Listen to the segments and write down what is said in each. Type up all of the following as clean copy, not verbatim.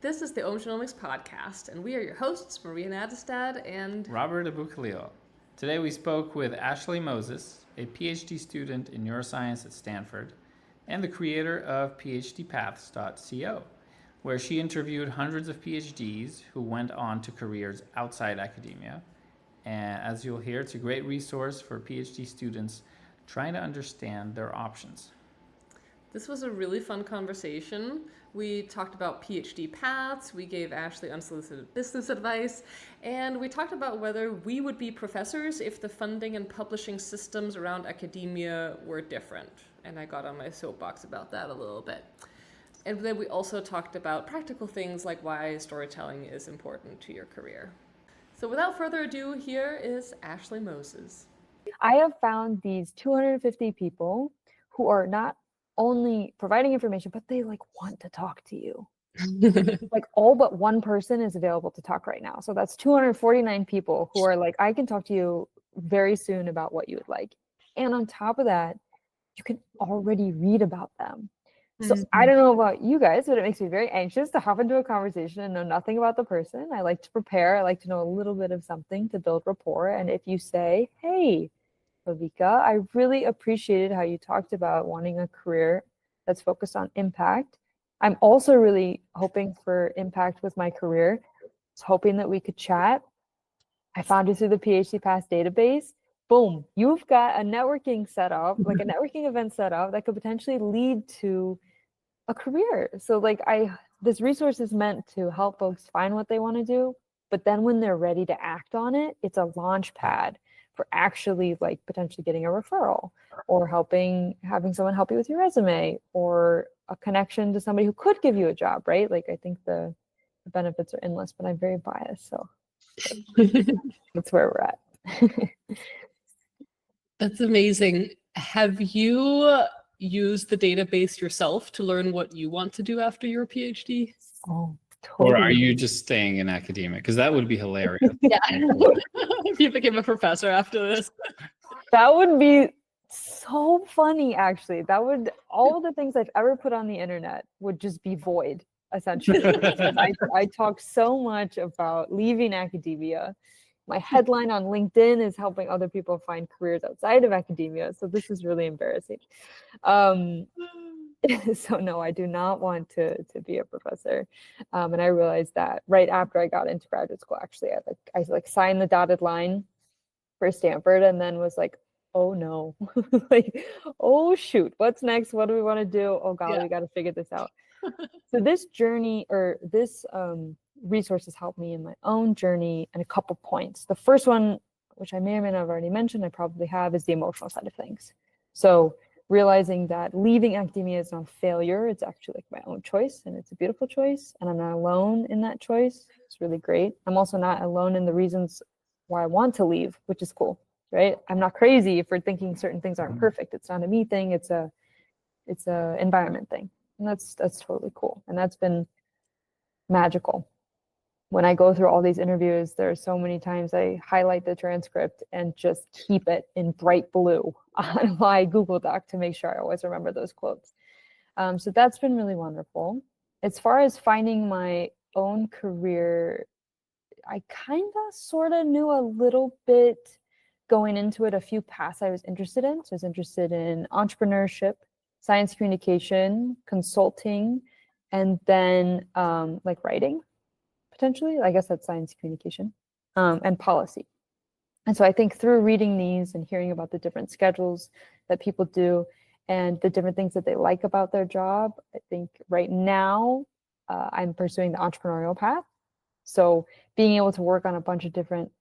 This is the Om Genomics Podcast, and we are your hosts, Maria Nadestad and Robert Abukhalil. Today we spoke with Ashley Moses, a PhD student in neuroscience at Stanford, and the creator of PhDpaths.co, where she interviewed hundreds of PhDs who went on to careers outside academia. And as you'll hear, it's a great resource for PhD students trying to understand their options. This was a really fun conversation. We talked about PhD paths, we gave Ashley unsolicited business advice, and we talked about whether we would be professors if the funding and publishing systems around academia were different. And I got on my soapbox about that a little bit. And then we also talked about practical things like why storytelling is important to your career. So without further ado, here is Ashley Moses. I have found these 250 people who are not only providing information, but they want to talk to you. All but one person is available to talk right now. So that's 249 people who are I can talk to you very soon about what you would like. And on top of that, you can already read about them. So I don't know about you guys, but it makes me very anxious to hop into a conversation and know nothing about the person. I like to prepare. I like to know a little bit of something to build rapport. And if you say, hey, Viveka, I really appreciated how you talked about wanting a career that's focused on impact. I'm also really hoping for impact with my career. I was hoping that we could chat. I found you through the PhD Pass database. Boom, you've got a networking setup, a networking event set up that could potentially lead to a career. So this resource is meant to help folks find what they want to do, but then when they're ready to act on it, it's a launch pad for actually potentially getting a referral or having someone help you with your resume or a connection to somebody who could give you a job, right? I think the benefits are endless, but I'm very biased, so that's where we're at. That's amazing. Have you used the database yourself to learn what you want to do after your PhD? Oh, totally. Or are you just staying in academia? Because that would be hilarious. Yeah. If you became a professor after this. That would be so funny, actually. All of the things I've ever put on the internet would just be void, essentially. I talk so much about leaving academia. My headline on LinkedIn is helping other people find careers outside of academia. So this is really embarrassing. So no, I do not want to be a professor. And I realized that right after I got into graduate school, actually, I signed the dotted line for Stanford and then was oh no, oh shoot, what's next? What do we want to do? Oh God, we got to figure this out. So this journey or this resource has helped me in my own journey in a couple points. The first one, which I may or may not have already mentioned, I probably have, is the emotional side of things. So realizing that leaving academia is not a failure, it's actually my own choice, and it's a beautiful choice, and I'm not alone in that choice. It's really great. I'm also not alone in the reasons why I want to leave, which is cool, right? I'm not crazy for thinking certain things aren't perfect. It's not a me thing, it's a environment thing. And that's totally cool. And that's been magical. When I go through all these interviews, there are so many times I highlight the transcript and just keep it in bright blue on my Google Doc to make sure I always remember those quotes. So that's been really wonderful. As far as finding my own career, I kind of sort of knew a little bit going into it, a few paths I was interested in. So I was interested in entrepreneurship, science communication, consulting, and then writing. Potentially, I guess that's science communication, and policy. And so I think through reading these and hearing about the different schedules that people do and the different things that they like about their job, I think right now I'm pursuing the entrepreneurial path. So being able to work on a bunch of different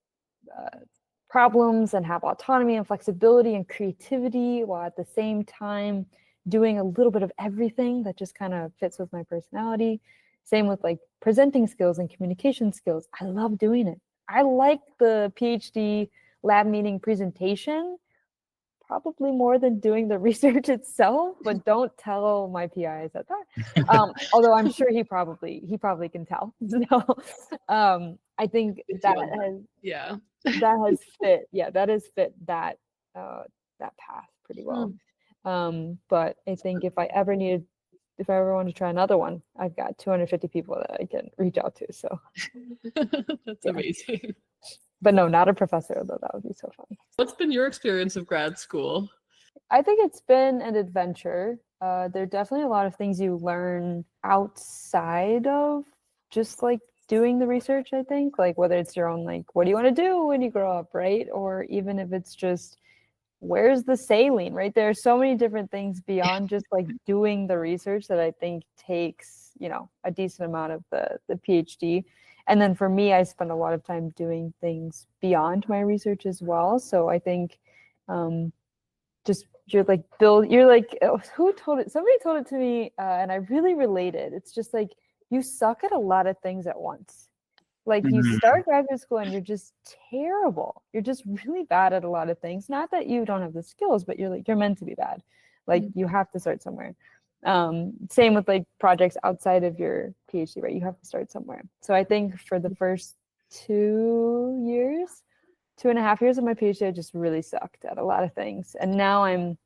problems and have autonomy and flexibility and creativity while at the same time doing a little bit of everything that just kind of fits with my personality. Same with presenting skills and communication skills. I love doing it. I like the PhD lab meeting presentation probably more than doing the research itself, but don't tell my PI I said that. Although I'm sure he probably can tell. So I think that has fit that path pretty well. But I think if I ever needed if I ever want to try another one, I've got 250 people that I can reach out to. So, That's Yeah. amazing. but no, not a professor, although that would be so fun. What's been your experience of grad school? I think it's been an adventure. There are definitely a lot of things you learn outside of just like doing the research, I think, like whether it's your own, like, what do you want to do when you grow up, right? Or even if it's just, where's the saline, right? There are so many different things beyond just like doing the research that I think takes, a decent amount of the PhD. And then for me, I spend a lot of time doing things beyond my research as well. So I think just you're like who told it? Somebody told it to me, and I really related. It's just like you suck at a lot of things at once. Like you start graduate school and you're just terrible. You're just really bad at a lot of things. Not that you don't have the skills, but you're meant to be bad. Like you have to start somewhere. Same with like projects outside of your PhD, right? You have to start somewhere. So I think for the first 2.5 years of my PhD, I just really sucked at a lot of things. And now I'm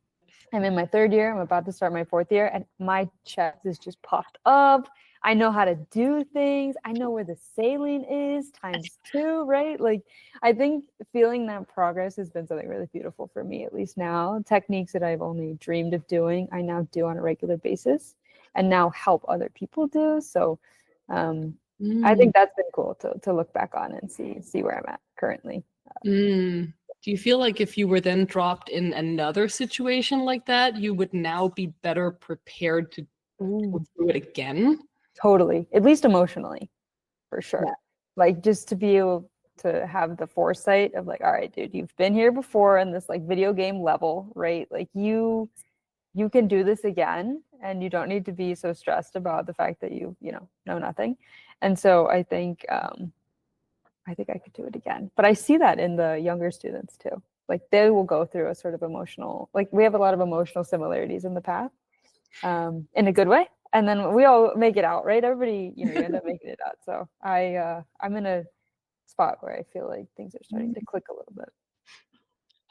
in my third year. I'm about to start my fourth year, and my chest is just puffed up. I know how to do things. I know where the saline is ×2, right? Like, I think feeling that progress has been something really beautiful for me, at least now. Techniques that I've only dreamed of doing, I now do on a regular basis and now help other people do. So I think that's been cool to look back on and see where I'm at currently. Do you feel like if you were then dropped in another situation like that, you would now be better prepared to go through it again? Totally, at least emotionally, for sure. Yeah. Like just to be able to have the foresight of like, all right, dude, you've been here before in this like video game level, right? Like you can do this again, and you don't need to be so stressed about the fact that you know nothing. And so I think I could do it again. But I see that in the younger students too. Like they will go through a sort of emotional, like we have a lot of emotional similarities in the path, in a good way. And then we all make it out, right? Everybody, you end up making it out. So I'm in a spot where I feel like things are starting to click a little bit.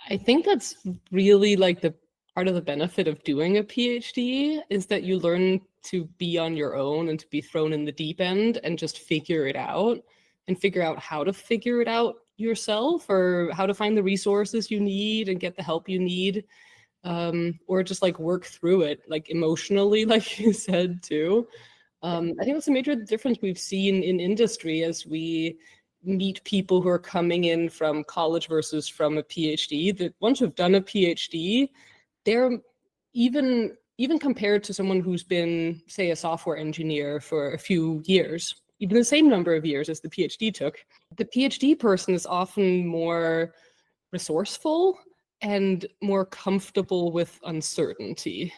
I think that's really like the part of the benefit of doing a PhD is that you learn to be on your own and to be thrown in the deep end and just figure it out and figure out how to figure it out yourself, or how to find the resources you need and get the help you need, or just like work through it like emotionally, like you said too. I think that's a major difference we've seen in industry as we meet people who are coming in from college versus from a PhD. That once you've done a PhD, they're even compared to someone who's been, say, a software engineer for a few years, even the same number of years as the PhD took, the PhD person is often more resourceful and more comfortable with uncertainty.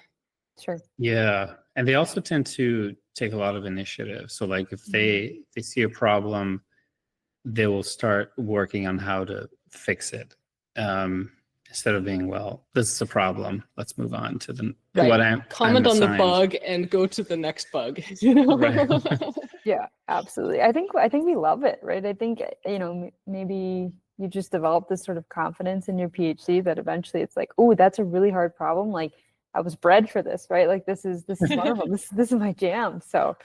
Sure. Yeah, and they also tend to take a lot of initiative. So like if they see a problem, they will start working on how to fix it, instead of being, well, this is a problem, let's move on to the Right. what I'm comment on the assigned. bug and go to the next bug. Right. Yeah, absolutely. I think we love it, right? I think maybe you just develop this sort of confidence in your PhD that eventually it's like, oh, that's a really hard problem. Like I was bred for this, right? Like this is wonderful. this is my jam. So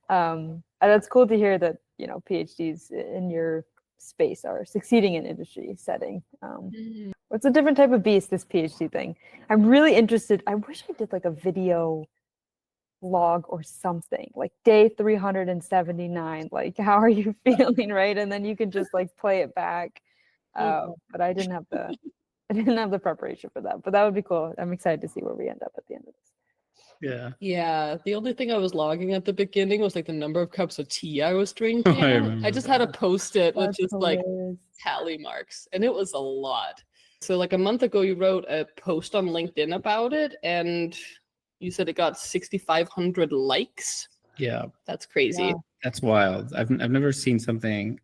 and that's cool to hear that PhDs in your space are succeeding in industry setting. It's a different type of beast, this PhD thing. I'm really interested. I wish I did like a video log or something, like day 379, like how are you feeling, right? And then you can just like play it back. But I didn't have the preparation for that. But that would be cool. I'm excited to see where we end up at the end of this. Yeah. Yeah, the only thing I was logging at the beginning was like the number of cups of tea I was drinking. I remember I just had a post-it with That's just like hilarious. tally marks, and it was a lot. So like a month ago, you wrote a post on LinkedIn about it, and you said it got 6,500 likes. Yeah, That's crazy. Yeah. that's wild. I've never seen something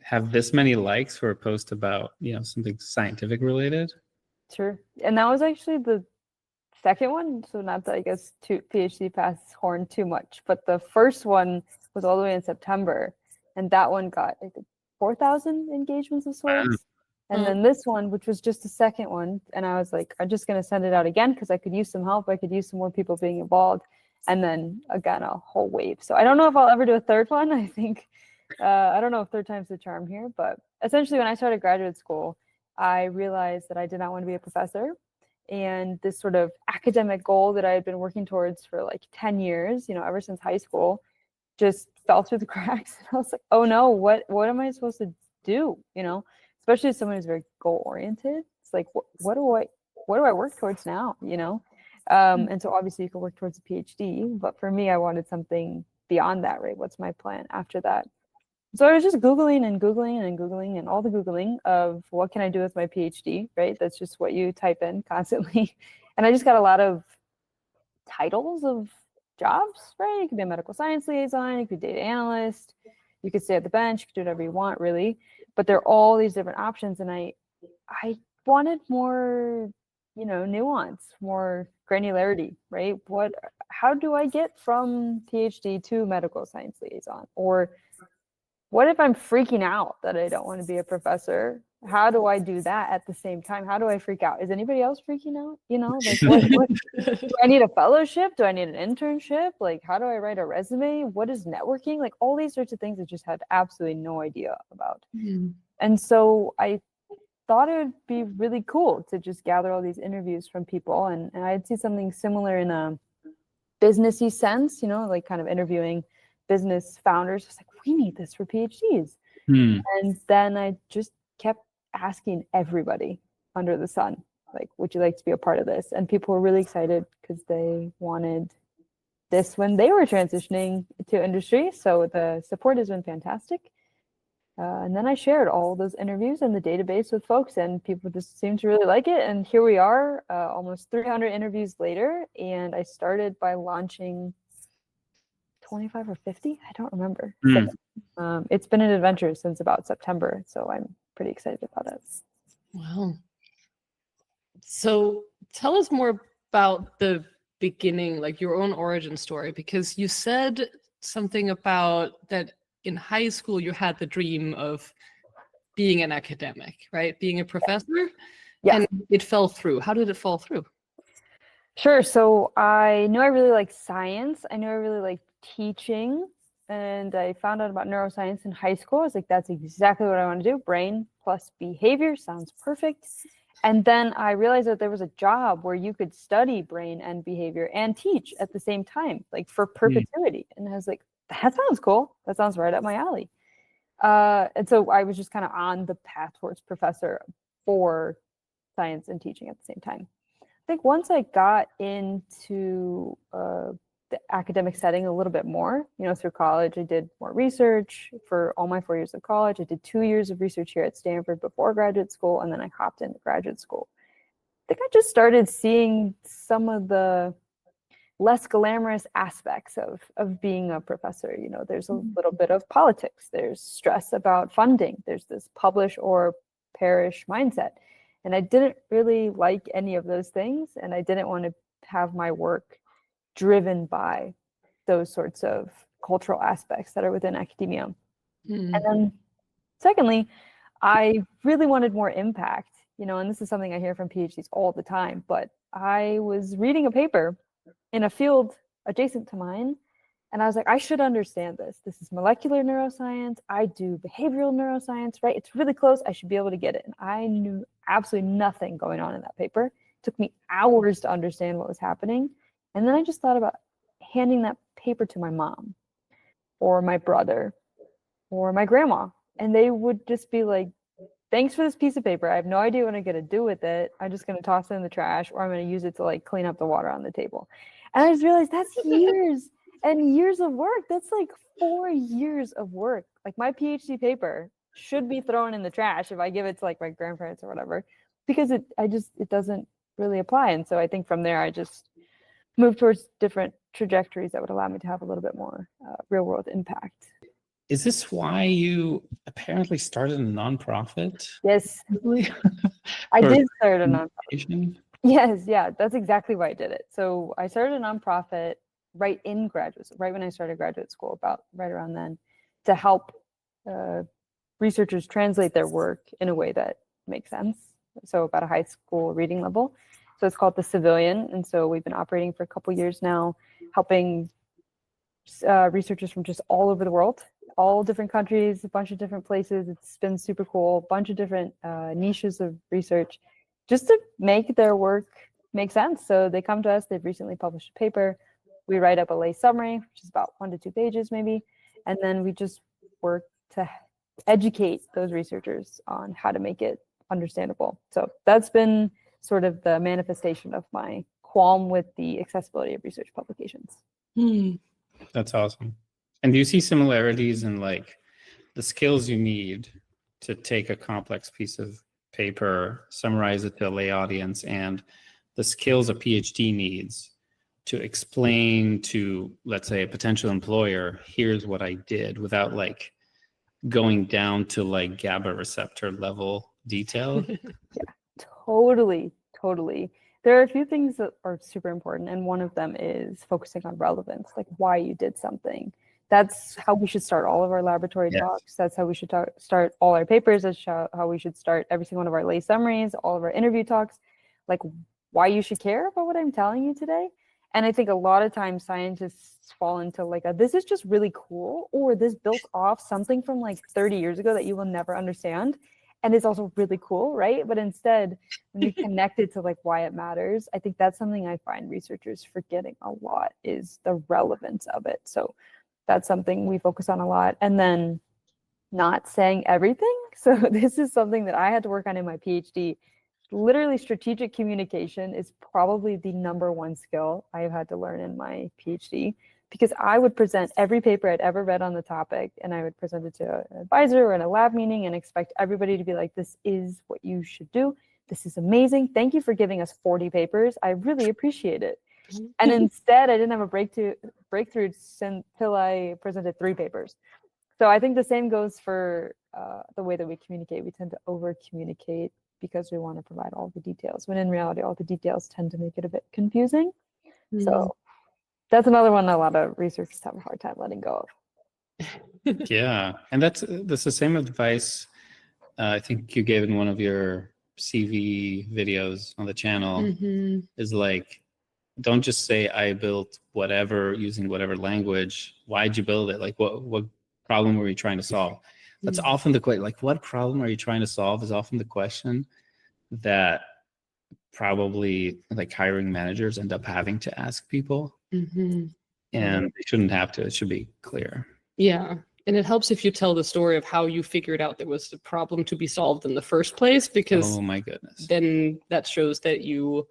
have this many likes for a post about something scientific related. Sure. And that was actually the second one. So not to, I guess, to PhD pass horn too much, but the first one was all the way in September, and that one got I think 4,000 engagements of sorts. And then this one, which was just the second one, and I was like, I'm just gonna send it out again because I could use some help. I could use some more people being involved. and then again a whole wave. So I don't know if I'll ever do a third one. I think I don't know if third time's the charm here, but essentially when I started graduate school, I realized that I did not want to be a professor. And this sort of academic goal that I had been working towards for like 10 years, ever since high school, just fell through the cracks. And I was like, oh no, what am I supposed to do? Especially as someone who's very goal oriented. It's like, what do I work towards now? And so obviously you can work towards a PhD, but for me, I wanted something beyond that, right? What's my plan after that? So I was just Googling and Googling and Googling and all the Googling of what can I do with my PhD, right? That's just what you type in constantly. And I just got a lot of titles of jobs, right? You could be a medical science liaison, you could be a data analyst, you could stay at the bench, you could do whatever you want, really. But there are all these different options. And I wanted more, nuance, more granularity, right? How do I get from PhD to medical science liaison? Or what if I'm freaking out that I don't want to be a professor? How do I do that at the same time? How do I freak out? Is anybody else freaking out? What do I need a fellowship? Do I need an internship? Like, how do I write a resume? What is networking? Like all these sorts of things I just had absolutely no idea about. And so I thought it would be really cool to just gather all these interviews from people. And I'd see something similar in a businessy sense, like kind of interviewing business founders. It's like, we need this for PhDs. And then I just kept asking everybody under the sun, like, would you like to be a part of this? And people were really excited because they wanted this when they were transitioning to industry. So the support has been fantastic. And then I shared all those interviews in the database with folks, and people just seemed to really like it. And here we are, almost 300 interviews later. And I started by launching 25 or 50, I don't remember. It's been an adventure since about September, so I'm pretty excited about it. Wow. So tell us more about the beginning, like your own origin story, because you said something about that in high school you had the dream of being an academic, right? Being a professor. Yeah. And it fell through. How did it fall through? Sure. So I knew I really liked science. I knew I really liked teaching, and I found out about neuroscience in high school. I was like, that's exactly what I want to do. Brain plus behavior sounds perfect. And then I realized that there was a job where you could study brain and behavior and teach at the same time, like for perpetuity. And I was like, that sounds cool. That sounds right up my alley. And so I was just kind of on the path towards professor for science and teaching at the same time. I think once I got into the academic setting a little bit more, through college, I did more research for all my 4 years of college. I did 2 years of research here at Stanford before graduate school, and then I hopped into graduate school. I think I just started seeing some of the less glamorous aspects of being a professor. There's a little bit of politics. There's stress about funding. There's this publish or perish mindset. And I didn't really like any of those things. And I didn't want to have my work driven by those sorts of cultural aspects that are within academia. And then secondly, I really wanted more impact, and this is something I hear from PhDs all the time, but I was reading a paper in a field adjacent to mine, and I was like, I should understand this. This is molecular neuroscience. I do behavioral neuroscience, right? It's really close. I should be able to get it. And I knew absolutely nothing going on in that paper. It took me hours to understand what was happening. And then I just thought about handing that paper to my mom or my brother or my grandma. And they would just be like, thanks for this piece of paper. I have no idea what I'm going to do with it. I'm just going to toss it in the trash, or I'm going to use it to like clean up the water on the table. And I just realized that's years and years of work. That's like 4 years of work. Like my PhD paper should be thrown in the trash if I give it to like my grandparents or whatever, because it doesn't really apply. And so I think from there, I just moved towards different trajectories that would allow me to have a little bit more real world impact. Is this why you apparently started a nonprofit? Yes, Really? I For did start a nonprofit. education? Yes, yeah, that's exactly why I did it. So I started a nonprofit right when I started graduate school, about right around then, to help researchers translate their work in a way that makes sense. So about a high school reading level. So it's called The Civilian. And so we've been operating for a couple years now. helping researchers from just all over the world, all different countries, a bunch of different places. It's been super cool, a bunch of different niches of research, just to make their work make sense. So they come to us, they've recently published a paper, we write up a lay summary, which is about 1 to 2 pages maybe, and then we just work to educate those researchers on how to make it understandable. So that's been sort of the manifestation of my qualm with the accessibility of research publications. That's awesome. And do you see similarities in like the skills you need to take a complex piece of paper, summarize it to a lay audience, and the skills a PhD needs to explain to, let's say, a potential employer, here's what I did, without like going down to like GABA receptor level detail? Totally. There are a few things that are super important, and one of them is focusing on relevance, like why you did something. That's how we should start all of our laboratory Yes. talks. That's how we should start all our papers. That's how we should start every single one of our lay summaries, all of our interview talks, like why you should care about what I'm telling you today. And I think a lot of times scientists fall into like this is just really cool, or this built off something from like 30 years ago that you will never understand. And it's also really cool, right? But instead, when you connect it to like why it matters, I think that's something I find researchers forgetting a lot, is the relevance of it. So that's something we focus on a lot. And then not saying everything. So this is something that I had to work on in my PhD. Literally, strategic communication is probably the #1 skill I have had to learn in my PhD, because I would present every paper I'd ever read on the topic, and I would present it to an advisor or in a lab meeting and expect everybody to be like, this is what you should do. This is amazing. Thank you for giving us 40 papers. I really appreciate it. And instead, I didn't have a breakthrough until I presented 3 papers. So I think the same goes for the way that we communicate. We tend to over-communicate because we want to provide all the details, when in reality, all the details tend to make it a bit confusing. So that's another one a lot of researchers have a hard time letting go of. Yeah, and that's the same advice I think you gave in one of your CV videos on the channel. Is like, don't just say I built whatever using whatever language. Why'd you build it? Like, what problem were you trying to solve? That's often the question. Like, what problem are you trying to solve is often the question that probably like hiring managers end up having to ask people. And they shouldn't have to. It should be clear. Yeah. And it helps if you tell the story of how you figured out there was a problem to be solved in the first place, because Oh my goodness. then that shows that you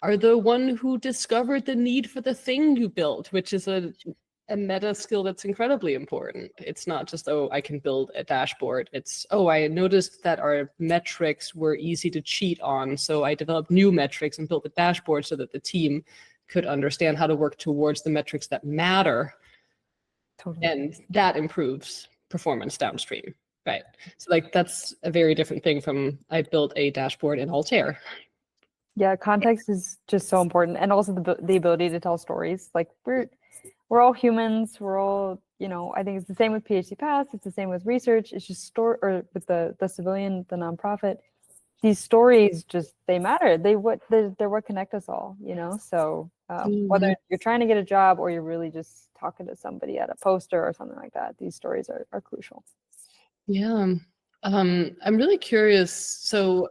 are the one who discovered the need for the thing you built, which is a meta skill that's incredibly important. It's not just, oh, I can build a dashboard. It's, oh, I noticed that our metrics were easy to cheat on, so I developed new metrics and built the dashboard so that the team could understand how to work towards the metrics that matter. Totally. And that improves performance downstream, right? So like that's a very different thing from I built a dashboard in Altair. Yeah, context is just so important, and also the ability to tell stories. Like we're all humans. We're all, I think it's the same with PhD paths. It's the same with research. It's just or with the civilian, the nonprofit. These stories they matter. They're what connect us all. So whether you're trying to get a job or you're really just talking to somebody at a poster or something like that, these stories are crucial. Yeah. I'm really curious. So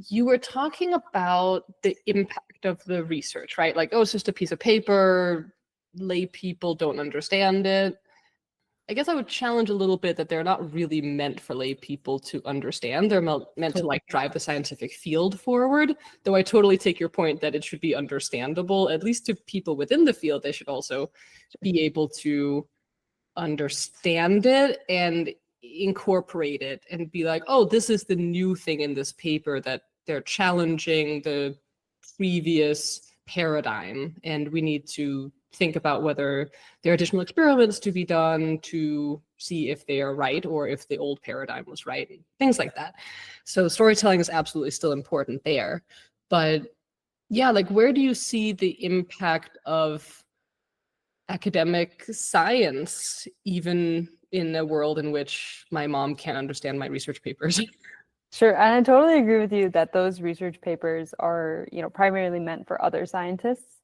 you were talking about the impact of the research, right? Like, oh, it's just a piece of paper. Lay people don't understand it. I guess I would challenge a little bit that they're not really meant for lay people to understand. They're meant to like drive the scientific field forward. Though I totally take your point that it should be understandable, at least to people within the field. They should also be able to understand it and incorporate it and be like, oh, this is the new thing in this paper, that they're challenging the previous paradigm, and we need to think about whether there are additional experiments to be done to see if they are right or if the old paradigm was right, and things like that. So storytelling is absolutely still important there. But yeah, like where do you see the impact of academic science, even in a world in which my mom can't understand my research papers? Sure, and I totally agree with you that those research papers are, primarily meant for other scientists.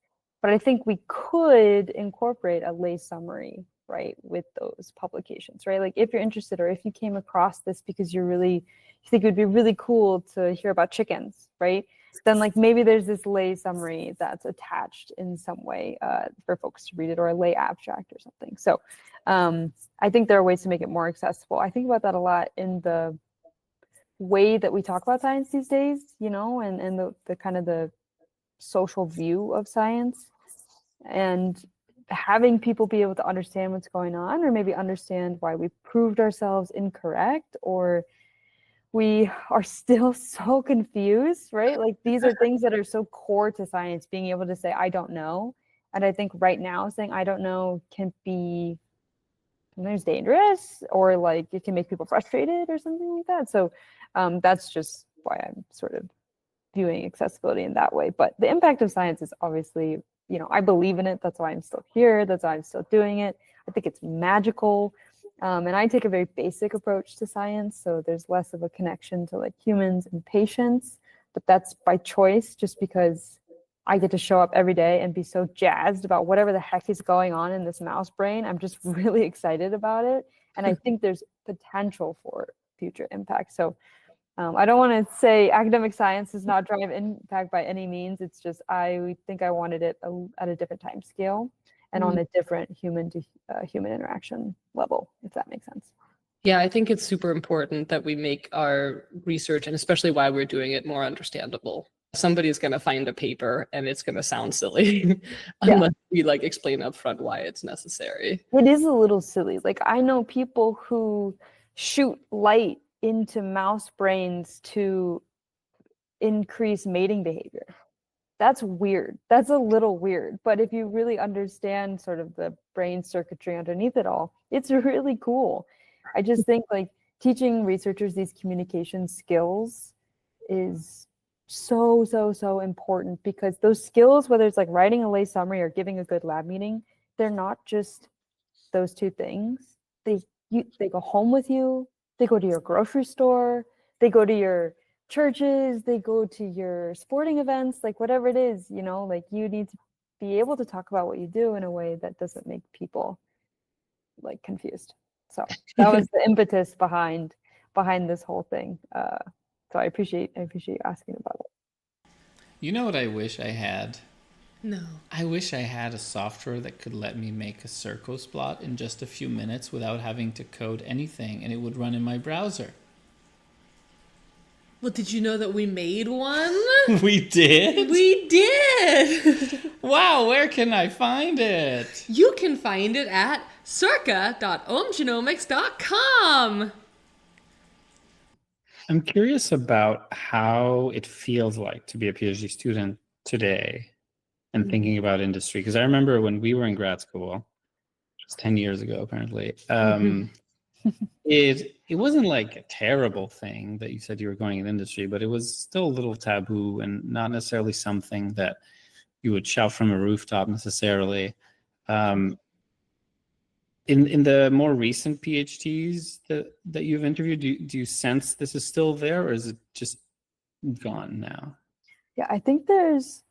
But I think we could incorporate a lay summary, right, with those publications, right? Like if you're interested, or if you came across this because you think it would be really cool to hear about chickens, right? Then like maybe there's this lay summary that's attached in some way for folks to read it, or a lay abstract or something. So I think there are ways to make it more accessible. I think about that a lot in the way that we talk about science these days, you know, and the kind of the social view of science, and having people be able to understand what's going on, or maybe understand why we proved ourselves incorrect, or we are still so confused, right? Like these are things that are so core to science, being able to say, I don't know. And I think right now saying I don't know can be sometimes dangerous, or like it can make people frustrated or something like that. So that's just why I'm sort of viewing accessibility in that way. But the impact of science is obviously, you know, I believe in it. That's why I'm still here. That's why I'm still doing it. I think it's magical. And I take a very basic approach to science. So there's less of a connection to like humans and patients, but that's by choice, just because I get to show up every day and be so jazzed about whatever the heck is going on in this mouse brain. I'm just really excited about it. And I think there's potential for future impact. So I don't want to say academic science does not drive impact by any means. It's just I think I wanted it at a different time scale and on a different human to human interaction level, if that makes sense. Yeah, I think it's super important that we make our research, and especially why we're doing it, more understandable. Somebody's going to find a paper and it's going to sound silly unless we like explain up front why it's necessary. It is a little silly. Like I know people who shoot light into mouse brains to increase mating behavior. That's weird. That's a little weird. But if you really understand sort of the brain circuitry underneath it all, it's really cool. I just think like teaching researchers these communication skills is so important, because those skills, whether it's like writing a lay summary or giving a good lab meeting, they're not just those two things. They go home with you. They go to your grocery store. They go to your churches. They go to your sporting events, like whatever it is, you know, like you need to be able to talk about what you do in a way that doesn't make people like confused. So that was the impetus behind this whole thing. So I appreciate you asking about it. You know what I wish I had? No. I wish I had a software that could let me make a Circos plot in just a few minutes without having to code anything, and it would run in my browser. Well, did you know that we made one? We did? We did! Wow, where can I find it? You can find it at circa.omgenomics.com. I'm curious about how it feels like to be a PhD student today and thinking about industry. Because I remember when we were in grad school, just 10 years ago, apparently, it wasn't like a terrible thing that you said you were going in industry, but it was still a little taboo and not necessarily something that you would shout from a rooftop necessarily. In the more recent PhDs that you've interviewed, do you sense this is still there, or is it just gone now? Yeah, I think there's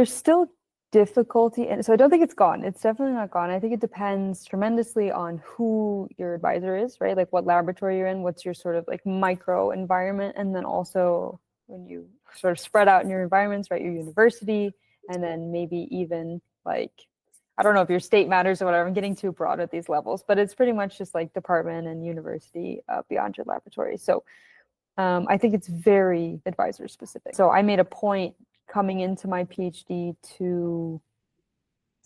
still difficulty, and so I don't think it's gone. It's definitely not gone. I think it depends tremendously on who your advisor is, right? Like what laboratory you're in, what's your sort of like micro environment, and then also when you sort of spread out in your environments, right? Your university, and then maybe even like, I don't know if your state matters or whatever. I'm getting too broad at these levels, but it's pretty much just like department and university beyond your laboratory. So I think it's very advisor specific. So I made a point coming into my PhD to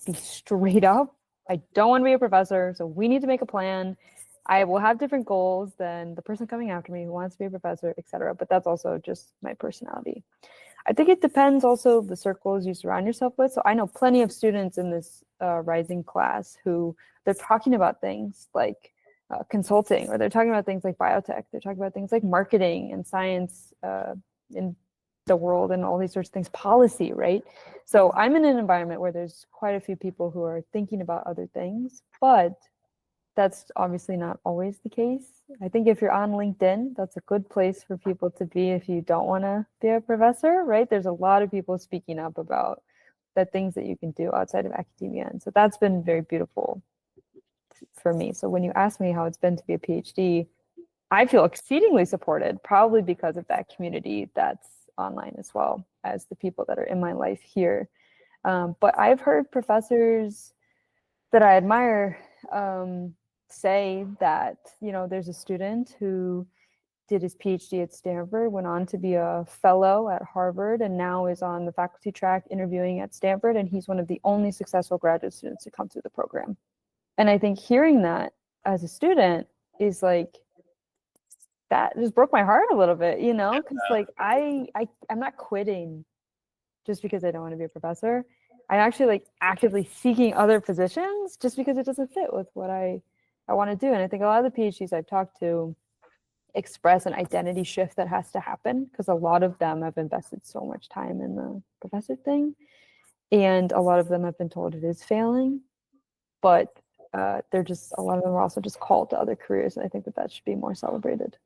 be straight up. I don't want to be a professor, so we need to make a plan. I will have different goals than the person coming after me who wants to be a professor, etc. But that's also just my personality. I think it depends also the circles you surround yourself with. So I know plenty of students in this rising class who they're talking about things like consulting, or they're talking about things like biotech. They're talking about things like marketing and science in the world and all these sorts of things, policy, right? So I'm in an environment where there's quite a few people who are thinking about other things, but that's obviously not always the case. I think if you're on LinkedIn, that's a good place for people to be if you don't want to be a professor, right? There's a lot of people speaking up about that things that you can do outside of academia. And so that's been very beautiful for me. So when you ask me how it's been to be a PhD, I feel exceedingly supported, probably because of that community that's online as well as the people that are in my life here. But I've heard professors that I admire say that, you know, there's a student who did his PhD at Stanford, went on to be a fellow at Harvard, and now is on the faculty track interviewing at Stanford. And he's one of the only successful graduate students to come through the program. And I think hearing that as a student is like, that just broke my heart a little bit, you know, because like I'm not quitting just because I don't want to be a professor. I'm actually like actively seeking other positions just because it doesn't fit with what I want to do. And I think a lot of the PhDs I've talked to express an identity shift that has to happen, because a lot of them have invested so much time in the professor thing, and a lot of them have been told it is failing, but they're just, a lot of them are also just called to other careers, and I think that should be more celebrated.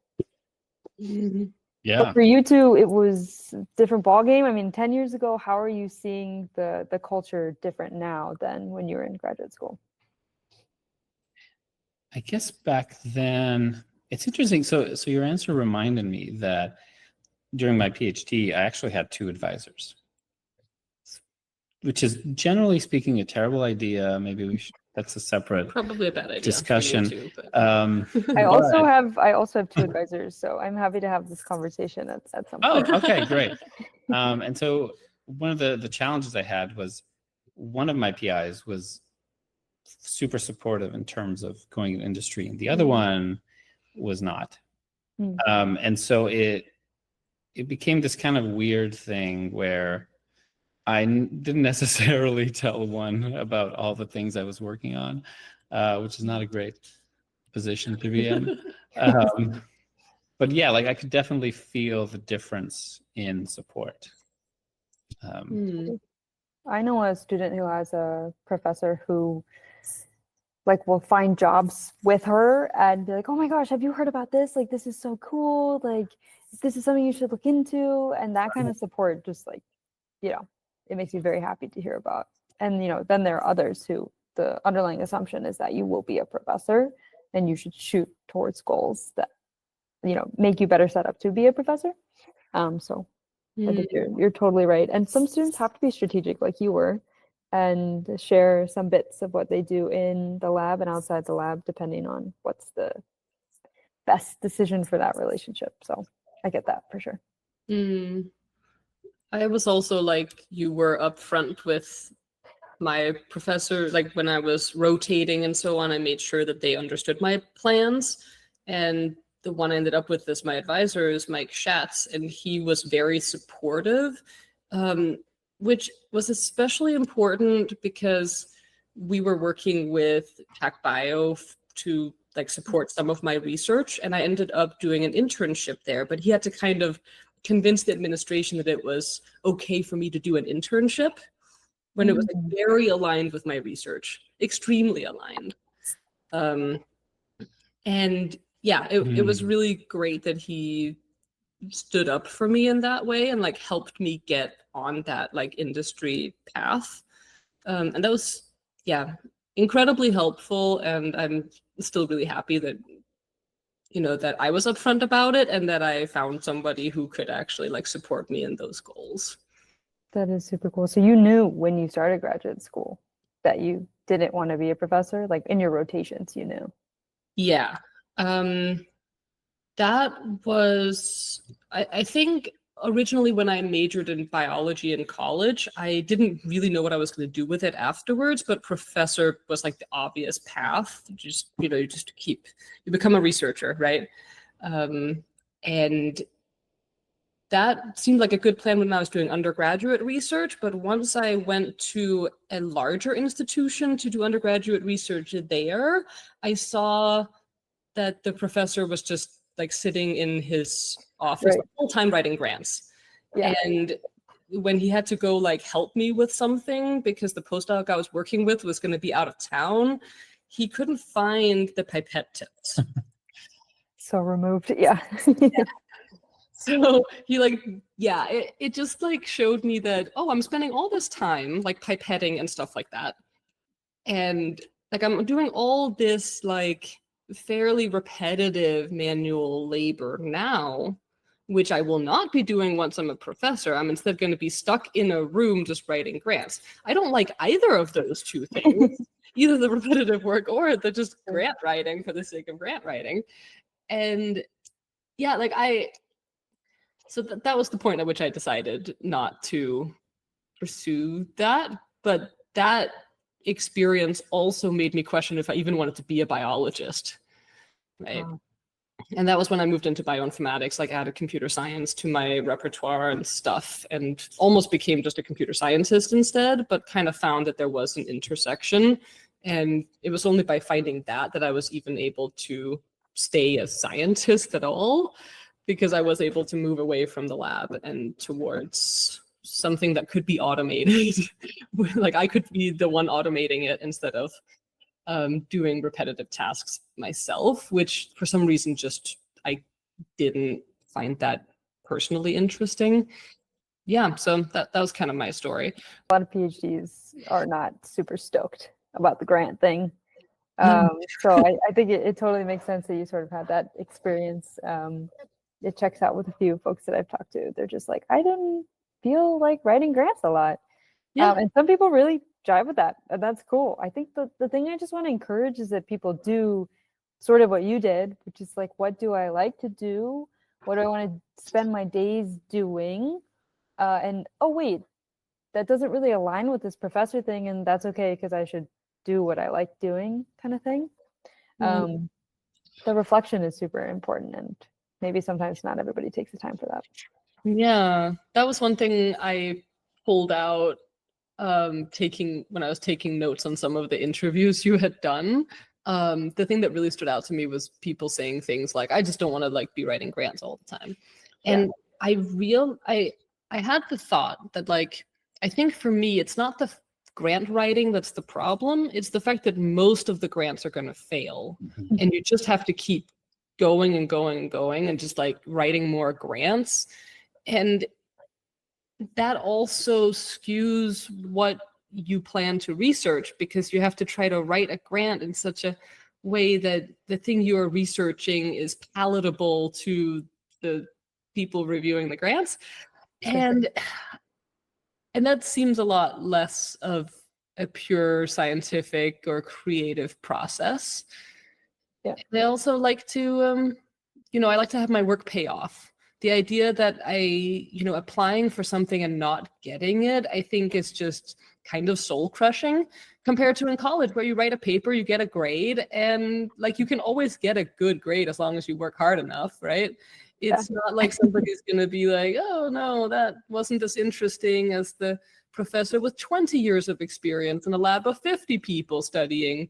Yeah. But for you two, it was a different ballgame. I mean, 10 years ago, how are you seeing the culture different now than when you were in graduate school? I guess back then, it's interesting. So your answer reminded me that during my PhD, I actually had 2 advisors, which is generally speaking a terrible idea. Maybe we should, that's a separate Probably a bad idea. discussion. For you too, but- I also have 2 advisors, so I'm happy to have this conversation at some point. Oh, okay, great. And so one of the challenges I had was, one of my PIs was super supportive in terms of going in industry, and the other one was not. And so it became this kind of weird thing where I didn't necessarily tell one about all the things I was working on, which is not a great position to be in. But yeah, like I could definitely feel the difference in support. I know a student who has a professor who like will find jobs with her and be like, oh my gosh, have you heard about this? Like, this is so cool. Like, this is something you should look into. And that kind of support, just like, you know, it makes me very happy to hear about. And, you know, then there are others who the underlying assumption is that you will be a professor and you should shoot towards goals that, you know, make you better set up to be a professor. So I think you're totally right. And some students have to be strategic like you were, and share some bits of what they do in the lab and outside the lab, depending on what's the best decision for that relationship. So I get that for sure. I was also like, you were upfront with my professor, like when I was rotating and so on, I made sure that they understood my plans. And the one I ended up with as my advisor is Mike Schatz, and he was very supportive, which was especially important because we were working with PacBio to like support some of my research, and I ended up doing an internship there, but he had to kind of convince the administration that it was okay for me to do an internship when it was like very aligned with my research, extremely aligned. And yeah, it was really great that he stood up for me in that way and like helped me get on that like industry path. And that was, yeah, incredibly helpful. And I'm still really happy that, you know, that I was upfront about it and that I found somebody who could actually like support me in those goals. That is super cool. So you knew when you started graduate school that you didn't want to be a professor, like in your rotations, you knew. Yeah. That was, I think originally when I majored in biology in college, I didn't really know what I was going to do with it afterwards, but professor was like the obvious path. Just, you know, you become a researcher, right? And that seemed like a good plan when I was doing undergraduate research, but once I went to a larger institution to do undergraduate research there, I saw that the professor was just like sitting in his office the whole time writing grants. Yeah. And when he had to go like help me with something because the postdoc I was working with was going to be out of town, he couldn't find the pipette tips. So removed, yeah. Yeah. So he like, yeah, it just like showed me that, oh, I'm spending all this time like pipetting and stuff like that. And like I'm doing all this like fairly repetitive manual labor now, which I will not be doing once I'm a professor. I'm instead going to be stuck in a room just writing grants. I don't like either of those two things, either the repetitive work or the just grant writing for the sake of grant writing. And yeah, like so that was the point at which I decided not to pursue that. But that experience also made me question if I even wanted to be a biologist, right? Wow. And that was when I moved into bioinformatics, like added computer science to my repertoire and stuff, and almost became just a computer scientist instead, but kind of found that there was an intersection. And it was only by finding that I was even able to stay a scientist at all, because I was able to move away from the lab and towards something that could be automated. Like I could be the one automating it instead of doing repetitive tasks myself, which for some reason just I didn't find that personally interesting. Yeah, so that was kind of my story. A lot of PhDs are not super stoked about the grant thing. No. So I think it totally makes sense that you sort of had that experience. It checks out with a few folks that I've talked to. They're just like, I didn't feel like writing grants a lot. Yeah. And some people really jive with that. And that's cool. I think the thing I just want to encourage is that people do sort of what you did, which is like, what do I like to do? What do I want to spend my days doing? And oh, wait, that doesn't really align with this professor thing. And that's okay, because I should do what I like doing, kind of thing. The reflection is super important, and maybe sometimes not everybody takes the time for that. Yeah, that was one thing I pulled out when I was taking notes on some of the interviews you had done. The thing that really stood out to me was people saying things like, I just don't want to like be writing grants all the time. And I had the thought that like, I think for me, it's not the grant writing that's the problem. It's the fact that most of the grants are going to fail. And you just have to keep going and going and going and just like writing more grants. And that also skews what you plan to research, because you have to try to write a grant in such a way that the thing you are researching is palatable to the people reviewing the grants. And that seems a lot less of a pure scientific or creative process. Yeah. I also like to, I like to have my work pay off. The idea that applying for something and not getting it, I think is just kind of soul crushing compared to in college, where you write a paper, you get a grade, and like you can always get a good grade as long as you work hard enough, right? It's not like somebody's going to be like, oh no, that wasn't as interesting as the professor with 20 years of experience in a lab of 50 people studying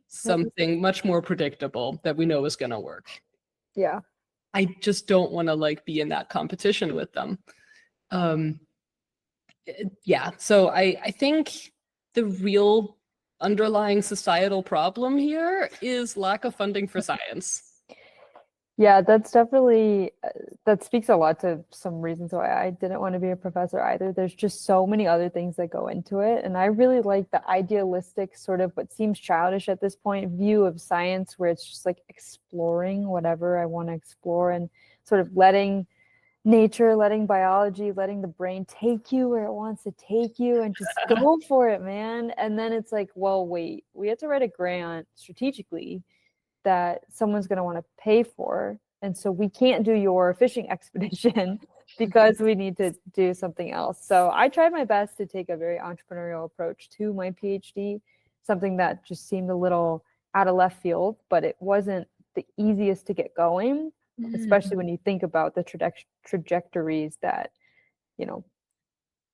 something much more predictable that we know is going to work. Yeah. I just don't want to like be in that competition with them. So I think the real underlying societal problem here is lack of funding for science. Yeah, that's definitely, that speaks a lot to some reasons why I didn't want to be a professor either. There's just so many other things that go into it. And I really like the idealistic, sort of what seems childish at this point, view of science, where it's just like exploring whatever I want to explore, and sort of letting nature, letting biology, letting the brain take you where it wants to take you, and just go for it, man. And then it's like, well, wait, we have to write a grant strategically that someone's going to want to pay for. And so we can't do your fishing expedition because we need to do something else. So I tried my best to take a very entrepreneurial approach to my PhD, something that just seemed a little out of left field, but it wasn't the easiest to get going, especially when you think about the trajectories that,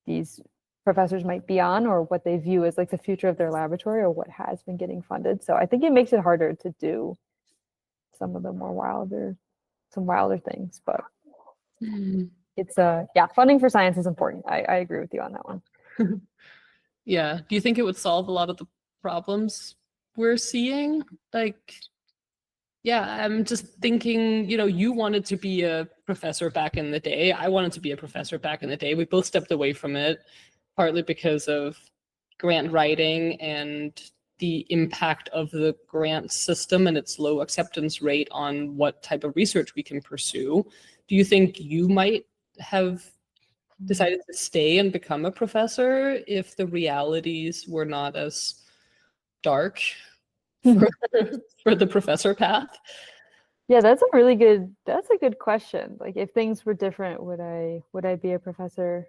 these professors might be on, or what they view as like the future of their laboratory, or what has been getting funded. So I think it makes it harder to do some of the more wilder things, but it's funding for science is important. I agree with you on that one. Yeah. Do you think it would solve a lot of the problems we're seeing? Like, Yeah, I'm just thinking, you wanted to be a professor back in the day. I wanted to be a professor back in the day. We both stepped away from it, partly because of grant writing and the impact of the grant system and its low acceptance rate on what type of research we can pursue. Do you think you might have decided to stay and become a professor if the realities were not as dark for, for the professor path? Yeah, that's a good question. Like if things were different, would I be a professor?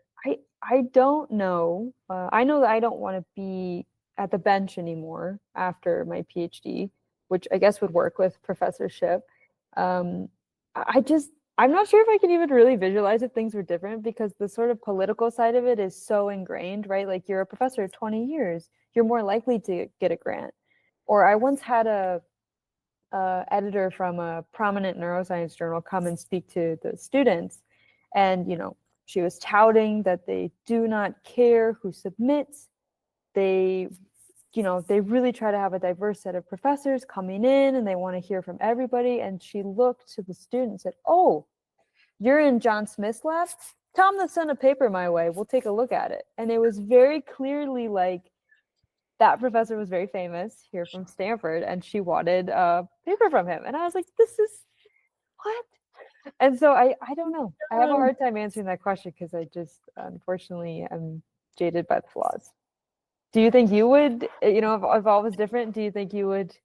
I don't know. I know that I don't want to be at the bench anymore after my PhD, which I guess would work with professorship. I'm not sure if I can even really visualize if things were different because the sort of political side of it is so ingrained, right? Like you're a professor 20 years, you're more likely to get a grant. Or I once had a editor from a prominent neuroscience journal come and speak to the students, and she was touting that they do not care who submits. They really try to have a diverse set of professors coming in, and they want to hear from everybody. And she looked to the student and said, "Oh, you're in John Smith's lab? Tell him to send a paper my way. We'll take a look at it." And it was very clearly like that professor was very famous here from Stanford, and she wanted a paper from him. And I was like, this is what? And so I don't know. I have a hard time answering that question because I just, unfortunately, am jaded by the flaws. Do you think you would, if all was different, do you think you would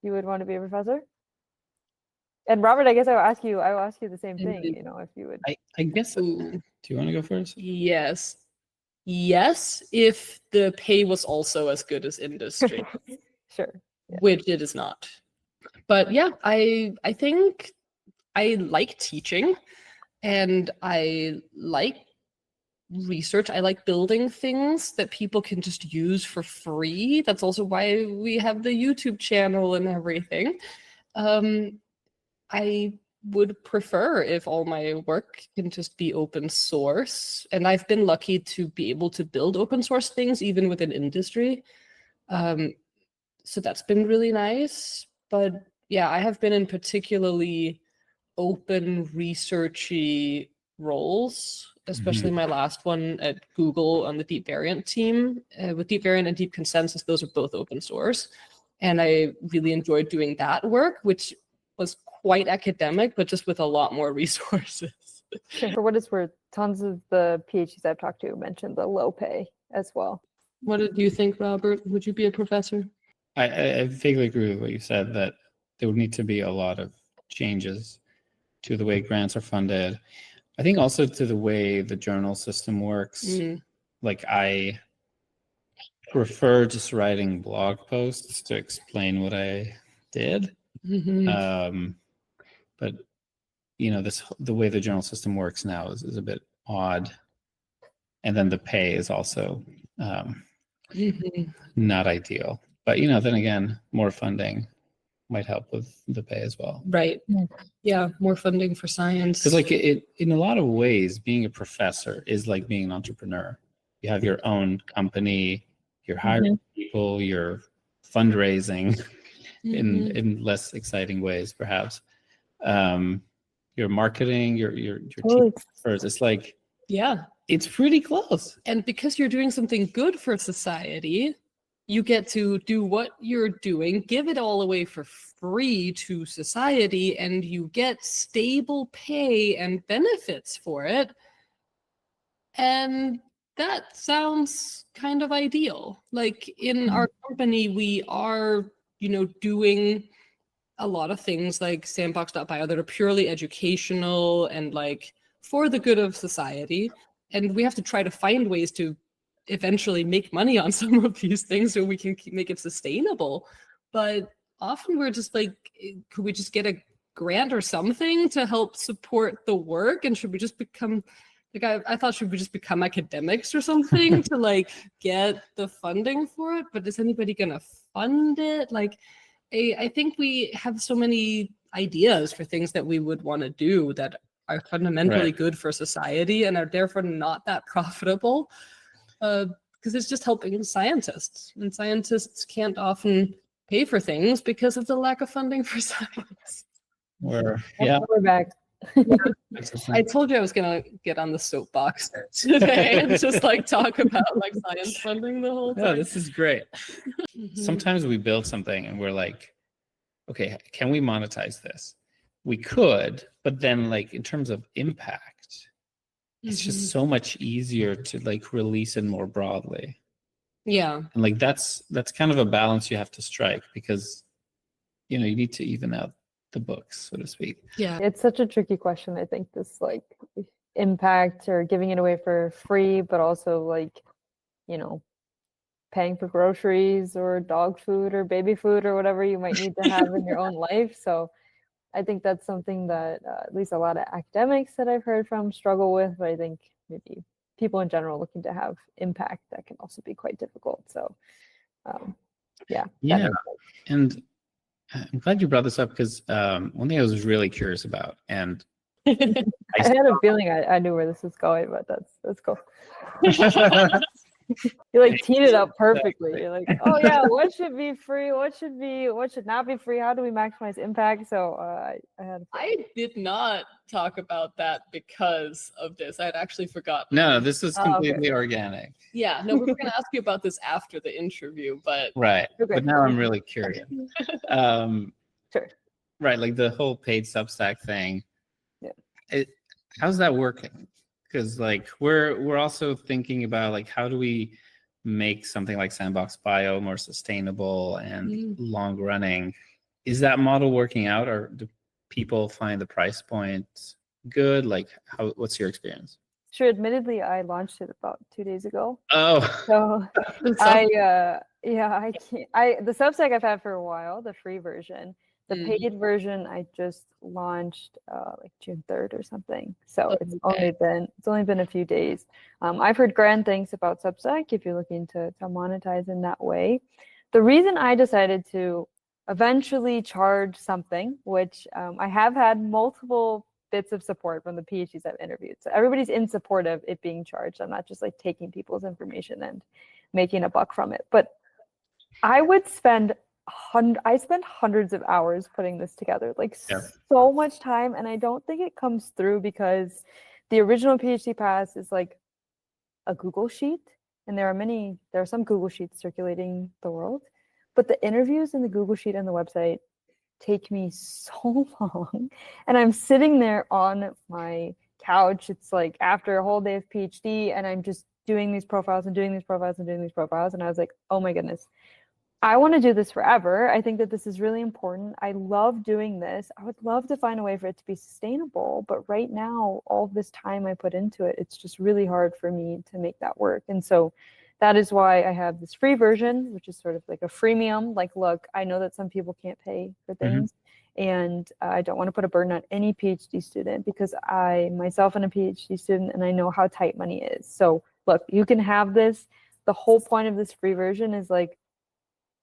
want to be a professor? And Robert, I guess I will ask you the same thing, if you would. I guess. Ooh. Do you want to go first? Yes. Yes, if the pay was also as good as industry, Sure. Yeah. which it is not. But yeah, I think I like teaching and I like research. I like building things that people can just use for free. That's also why we have the YouTube channel and everything. I would prefer if all my work can just be open source. And I've been lucky to be able to build open source things even within industry. So that's been really nice. But yeah, I have been in particularly open researchy roles, especially my last one at Google on the Deep Variant team. With Deep Variant and Deep Consensus, those are both open source. And I really enjoyed doing that work, which was quite academic, but just with a lot more resources. For what it's worth, tons of the PhDs I've talked to mentioned the low pay as well. What did you think, Robert? Would you be a professor? I vaguely agree with what you said, that there would need to be a lot of changes to the way grants are funded. I think also to the way the journal system works. Like I prefer just writing blog posts to explain what I did. But the way the journal system works now is a bit odd, and then the pay is also not ideal. But then again, more funding might help with the pay as well. Right. Yeah, more funding for science. Because like it, in a lot of ways, being a professor is like being an entrepreneur. You have your own company, you're hiring people, you're fundraising in less exciting ways, perhaps. Your marketing, your team first. It's like, yeah, it's pretty close. And because you're doing something good for society, you get to do what you're doing, give it all away for free to society, and you get stable pay and benefits for it. And that sounds kind of ideal. Like in our company, we are, doing a lot of things like Sandbox.bio that are purely educational and like for the good of society. And we have to try to find ways to eventually make money on some of these things so we can make it sustainable. But often we're just like, could we just get a grant or something to help support the work? And should we just become I thought, should we just become academics or something to like get the funding for it? But is anybody gonna fund it? Like, I think we have so many ideas for things that we would want to do that are fundamentally good for society and are therefore not that profitable, because it's just helping scientists, and scientists can't often pay for things because of the lack of funding for science. Or Yep, yeah, we're back. that's the I thing. told you I was gonna get on the soapbox today and just like talk about like science funding the whole No, time. this is great. Mhm. Sometimes we build something and we're like, okay, can we monetize this? We could, but then like in terms of impact, it's Mhm. just so much easier to like release it more broadly. Yeah. And like that's kind of a balance you have to strike, because you need to even out the books, so to speak. Yeah. It's such a tricky question. I think this like impact or giving it away for free, but also like, paying for groceries or dog food or baby food or whatever you might need to have in your own life. So I think that's something that at least a lot of academics that I've heard from struggle with, but I think maybe people in general looking to have impact, that can also be quite difficult. So yeah. that Yeah. makes sense. And I'm glad you brought this up, because one thing I was really curious about, and I had a feeling I knew where this was going, but that's cool. You like teed it up perfectly. You're like, oh yeah, what should be free? What should not be free? How do we maximize impact? So I had a I did not talk about that because of this. I had actually forgotten. no, this is Oh, okay. completely organic. Yeah, no, we were going to ask you about this after the interview, but Right. Okay. But now I'm really curious. Sure. Right, like the whole paid Substack thing. Yeah. How's that working? Because like we're also thinking about like, how do we make something like Sandbox Bio more sustainable and long running? Is that model working out, or do people find the price point good? Like, what's your experience? Sure. Admittedly, I launched it about 2 days ago. Oh, So I can't. The Substack I've had for a while, the free version. The Mhm. paid version I just launched like June 3rd or something. So it's Okay. only been a few days. I've heard grand things about Substack if you're looking to monetize in that way. The reason I decided to eventually charge something, which I have had multiple bits of support from the PhDs I've interviewed. So everybody's in support of it being charged. I'm not just like taking people's information and making a buck from it. But I would spend hundreds of hours putting this together, like Yeah. so much time, and I don't think it comes through because the original PhD Pass is like a Google sheet, and there are some Google sheets circulating the world, but the interviews in the Google sheet and the website take me so long, and I'm sitting there on my couch. It's like after a whole day of PhD, and I'm just doing these profiles and doing these profiles and doing these profiles, and I was like, oh my goodness, I want to do this forever. I think that this is really important. I love doing this. I would love to find a way for it to be sustainable, but right now, all this time I put into it, it's just really hard for me to make that work. And so that is why I have this free version, which is sort of like a freemium. Like, look, I know that some people can't pay for things, and I don't want to put a burden on any PhD student, because I myself am a PhD student and I know how tight money is. So look, you can have this. The whole point of this free version is like,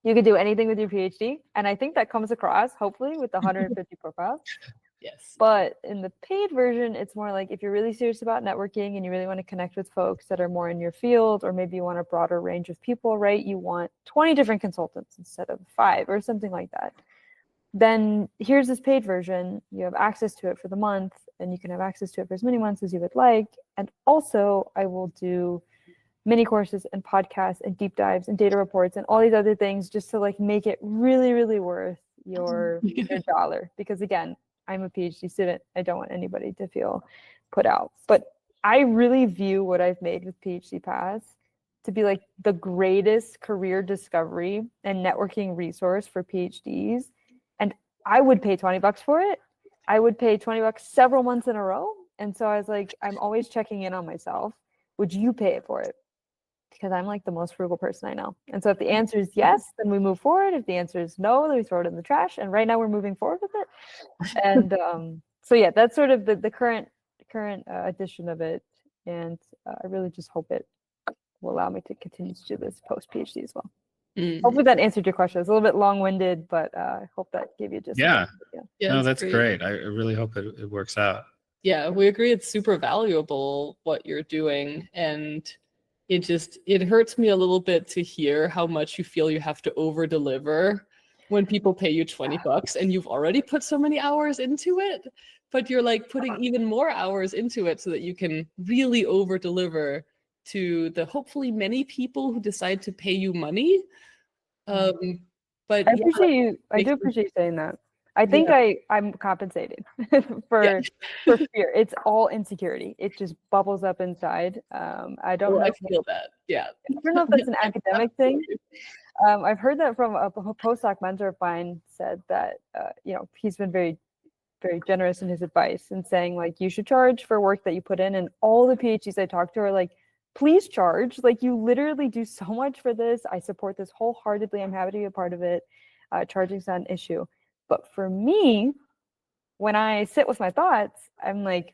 you can do anything with your PhD. And I think that comes across, hopefully, with the 150 profiles. yes. But in the paid version, it's more like if you're really serious about networking and you really want to connect with folks that are more in your field, or maybe you want a broader range of people, right? You want 20 different consultants instead of 5 or something like that. Then here's this paid version. You have access to it for the month, and you can have access to it for as many months as you would like. And also, I will do mini courses and podcasts and deep dives and data reports and all these other things, just to like make it really, really worth your dollar. Because again, I'm a PhD student. I don't want anybody to feel put out. But I really view what I've made with PhD Pass to be like the greatest career discovery and networking resource for PhDs. And I would pay $20 for it. I would pay $20 several months in a row. And so I was like, I'm always checking in on myself. Would you pay it for it? Because I'm like the most frugal person I know. And so if the answer is yes, then we move forward. If the answer is no, then we throw it in the trash. And right now we're moving forward with it. And so yeah, that's sort of the current edition of it. And I really just hope it will allow me to continue to do this post PhD as well. Hopefully that answered your question. It's a little bit long-winded, but I hope that gave you just yeah. Yeah, No, that's great. I really hope it works out. Yeah, we agree it's super valuable what you're doing, and it hurts me a little bit to hear how much you feel you have to over deliver when people pay you $20 and you've already put so many hours into it, but you're like putting even more hours into it so that you can really over deliver to the hopefully many people who decide to pay you money. But I yeah, appreciate you. I make do sure- appreciate you saying that. I think I'm compensated Yeah. for fear. It's all insecurity. It just bubbles up inside. I don't Oh, know. I feel that. Yeah. I don't know if that's an academic thing. I've heard that from a postdoc mentor of mine said that he's been very, very generous in his advice and saying like you should charge for work that you put in. And all the PhDs I talk to are like, please charge. Like you literally do so much for this. I support this wholeheartedly. I'm happy to be a part of it. Charging's not an issue. But for me, when I sit with my thoughts, I'm like,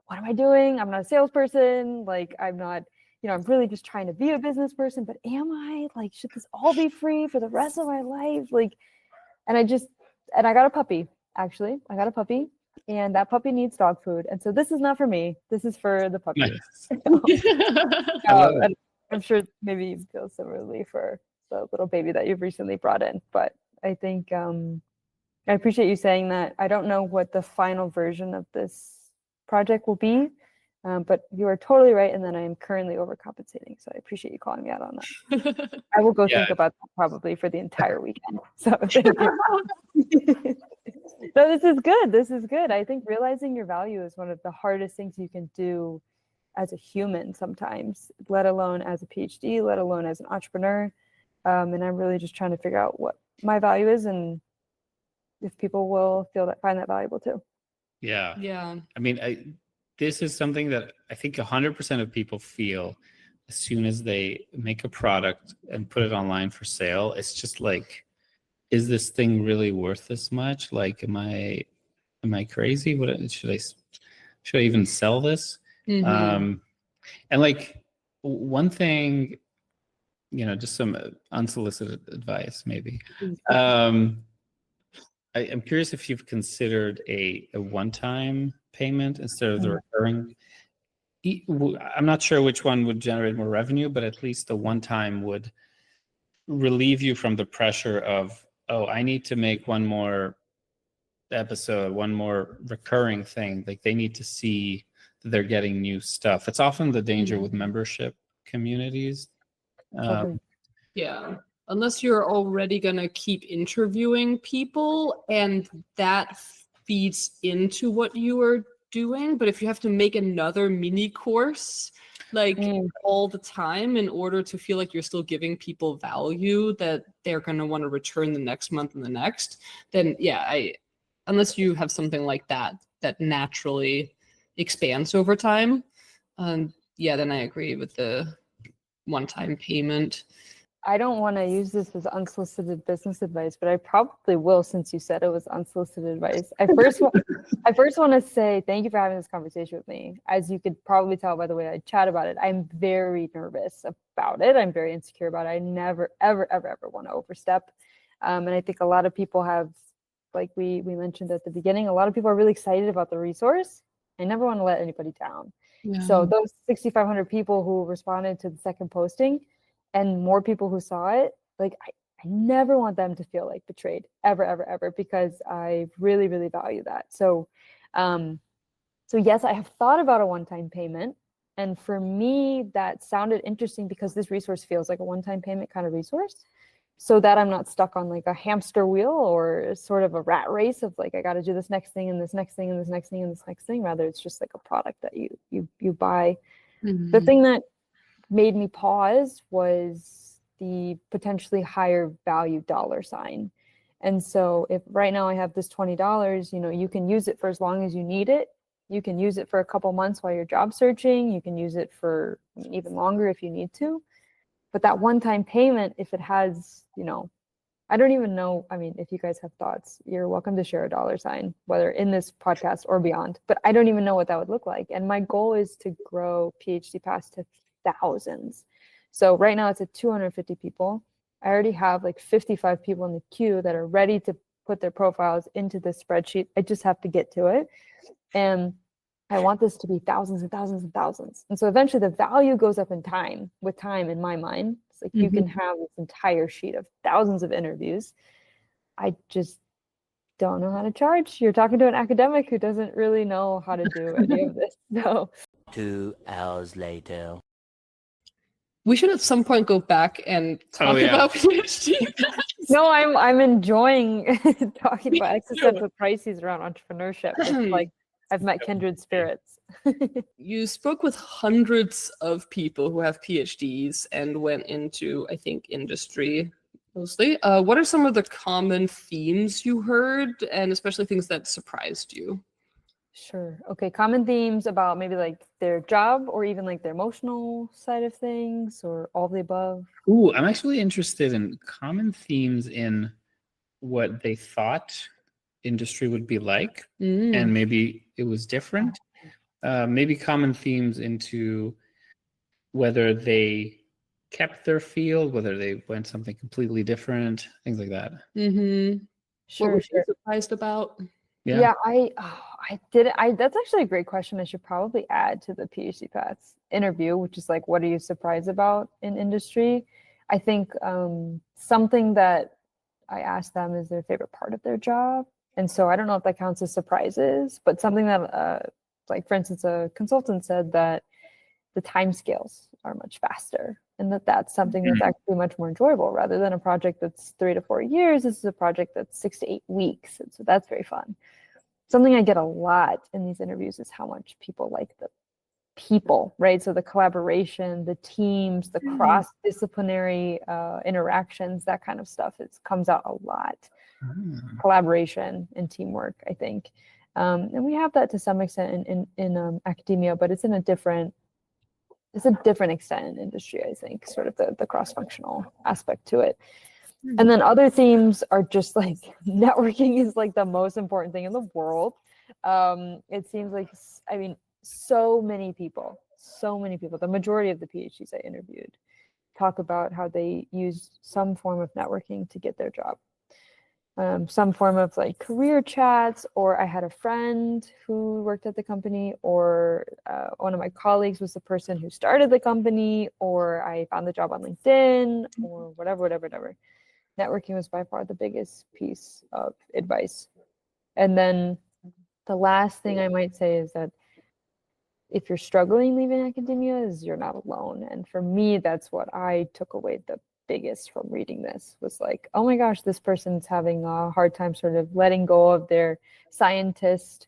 what am I doing? I'm not a salesperson. Like I'm not, I'm really just trying to be a business person, but am I? Like, should this all be free for the rest of my life? Like, and I got a puppy, actually. I got a puppy and that puppy needs dog food. And so this is not for me. This is for the puppy. Nice. I love it. And I'm sure maybe you feel similarly for the little baby that you've recently brought in, but I think I appreciate you saying that. I don't know what the final version of this project will be, but you are totally right. And then I am currently overcompensating. So I appreciate you calling me out on that. I will go think about that probably for the entire weekend. So thank you. No, this is good. This is good. I think realizing your value is one of the hardest things you can do as a human sometimes, let alone as a PhD, let alone as an entrepreneur. And I'm really just trying to figure out what my value is and if people will find that valuable too. Yeah. Yeah. I mean, this is something that I think 100% of people feel as soon as they make a product and put it online for sale. It's just like, is this thing really worth this much? Like, am I crazy? What should I even sell this? Mhm. And like one thing, just some unsolicited advice, maybe. I'm curious if you've considered a one-time payment instead of the recurring. I'm not sure which one would generate more revenue, but at least the one-time would relieve you from the pressure of, oh, I need to make one more episode, one more recurring thing. Like they need to see that they're getting new stuff. It's often the danger with membership communities. Yeah. Unless you're already going to keep interviewing people and that feeds into what you are doing. But if you have to make another mini course like all the time in order to feel like you're still giving people value that they're going to want to return the next month and the next, then unless you have something like that naturally expands over time, then I agree with the one-time payment. I don't want to use this as unsolicited business advice, but I probably will since you said it was unsolicited advice. I first want to say thank you for having this conversation with me. As you could probably tell by the way I chat about it, I'm very nervous about it. I'm very insecure about it. I never, ever, ever, ever want to overstep. And I think a lot of people have, like we mentioned at the beginning, a lot of people are really excited about the resource. I never want to let anybody down. Yeah. So those 6,500 people who responded to the second posting, and more people who saw it, like I never want them to feel like betrayed ever, ever, ever, because I really, really value that. So yes, I have thought about a one-time payment. And for me, that sounded interesting because this resource feels like a one-time payment kind of resource, so that I'm not stuck on like a hamster wheel or sort of a rat race of like, I got to do this next thing and this next thing and this next thing and this next thing. Rather, it's just like a product that you buy. Mm-hmm. The thing that made me pause was the potentially higher value dollar sign. And so if right now I have this $20, you can use it for as long as you need it. You can use it for a couple months while you're job searching. You can use it for even longer if you need to. But that one-time payment, if it has, I don't even know. I mean, if you guys have thoughts, you're welcome to share a dollar sign, whether in this podcast or beyond. But I don't even know what that would look like. And my goal is to grow PhD Pass to thousands. So right now it's at 250 people. I already have like 55 people in the queue that are ready to put their profiles into this spreadsheet. I just have to get to it. And I want this to be thousands and thousands and thousands. And so eventually the value goes up in time, with time in my mind. It's like you can have this entire sheet of thousands of interviews. I just don't know how to charge. You're talking to an academic who doesn't really know how to do any of this. So 2 hours later. We should at some point go back and talk yeah. about PhD. no, I'm enjoying talking Me about too. existential crises around entrepreneurship. It's like I've met kindred spirits. You spoke with hundreds of people who have PhDs and went into, I think, industry mostly. What are some of the common themes you heard, and especially things that surprised you? Sure. Okay. Common themes about maybe like their job or even like their emotional side of things or all the above. Ooh, I'm actually interested in common themes in what they thought industry would be like, and maybe it was different. Maybe common themes into whether they kept their field, whether they went something completely different, things like that. What Sure. were Sure. you surprised about? Yeah, I did. That's actually a great question. I should probably add to the PhD Paths interview, which is like, what are you surprised about in industry? I think something that I asked them is their favorite part of their job, and so I don't know if that counts as surprises, but something that, like for instance, a consultant said that the timescales are much faster, and that's something that's actually much more enjoyable rather than a project that's 3 to 4 years. This is a project that's 6 to 8 weeks, and so that's very fun. Something I get a lot in these interviews is how much people like the people, right? So the collaboration, the teams, the cross-disciplinary interactions, that kind of stuff comes out a lot. Collaboration and teamwork, I think. And we have that to some extent in academia, but it's a different extent in industry, I think, sort of the cross-functional aspect to it. And then other themes are just like networking is like the most important thing in the world. It seems like, I mean, so many people, the majority of the PhDs I interviewed talk about how they use some form of networking to get their job. Some form of like career chats, or I had a friend who worked at the company, or one of my colleagues was the person who started the company, or I found the job on LinkedIn, or whatever. Networking was by far the biggest piece of advice. And then the last thing I might say is that if you're struggling leaving academia, is you're not alone. And for me, that's what I took away the biggest from reading this, was like, oh my gosh, this person's having a hard time sort of letting go of their scientist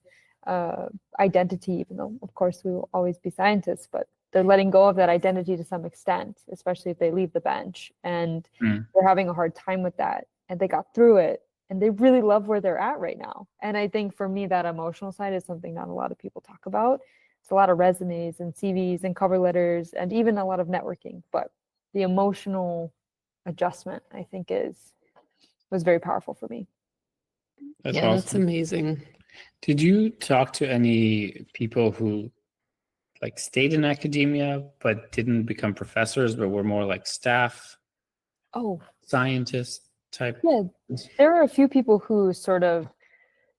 identity, even though of course we will always be scientists, but they're letting go of that identity to some extent, especially if they leave the bench, and they're having a hard time with that, and they got through it, and they really love where they're at right now. And I think for me, that emotional side is something not a lot of people talk about. It's a lot of resumes and CVs and cover letters and even a lot of networking, but the emotional adjustment, I think, was very powerful for me. That's Yeah, awesome. that's amazing. Did you talk to any people who like stayed in academia but didn't become professors, but were more like staff scientists type? Yeah, there are a few people who sort of,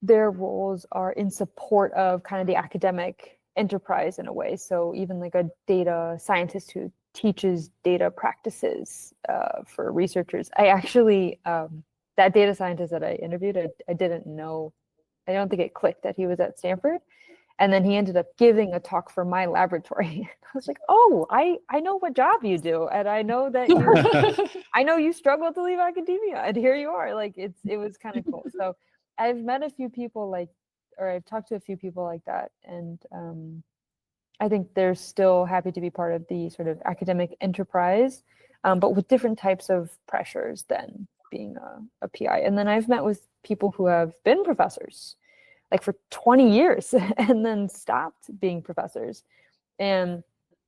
their roles are in support of kind of the academic enterprise in a way. So even like a data scientist who teaches data practices for researchers. I actually, that data scientist that I interviewed, I didn't know, I don't think it clicked that he was at Stanford. And then he ended up giving a talk for my laboratory. I was like, oh, I know what job you do. And I know that I know you struggle to leave academia. And here you are. Like, it was kind of cool. So I've met a few people or I've talked to a few people like that. And I think they're still happy to be part of the sort of academic enterprise, but with different types of pressures than being a PI. And then I've met with people who have been professors like for 20 years and then stopped being professors. And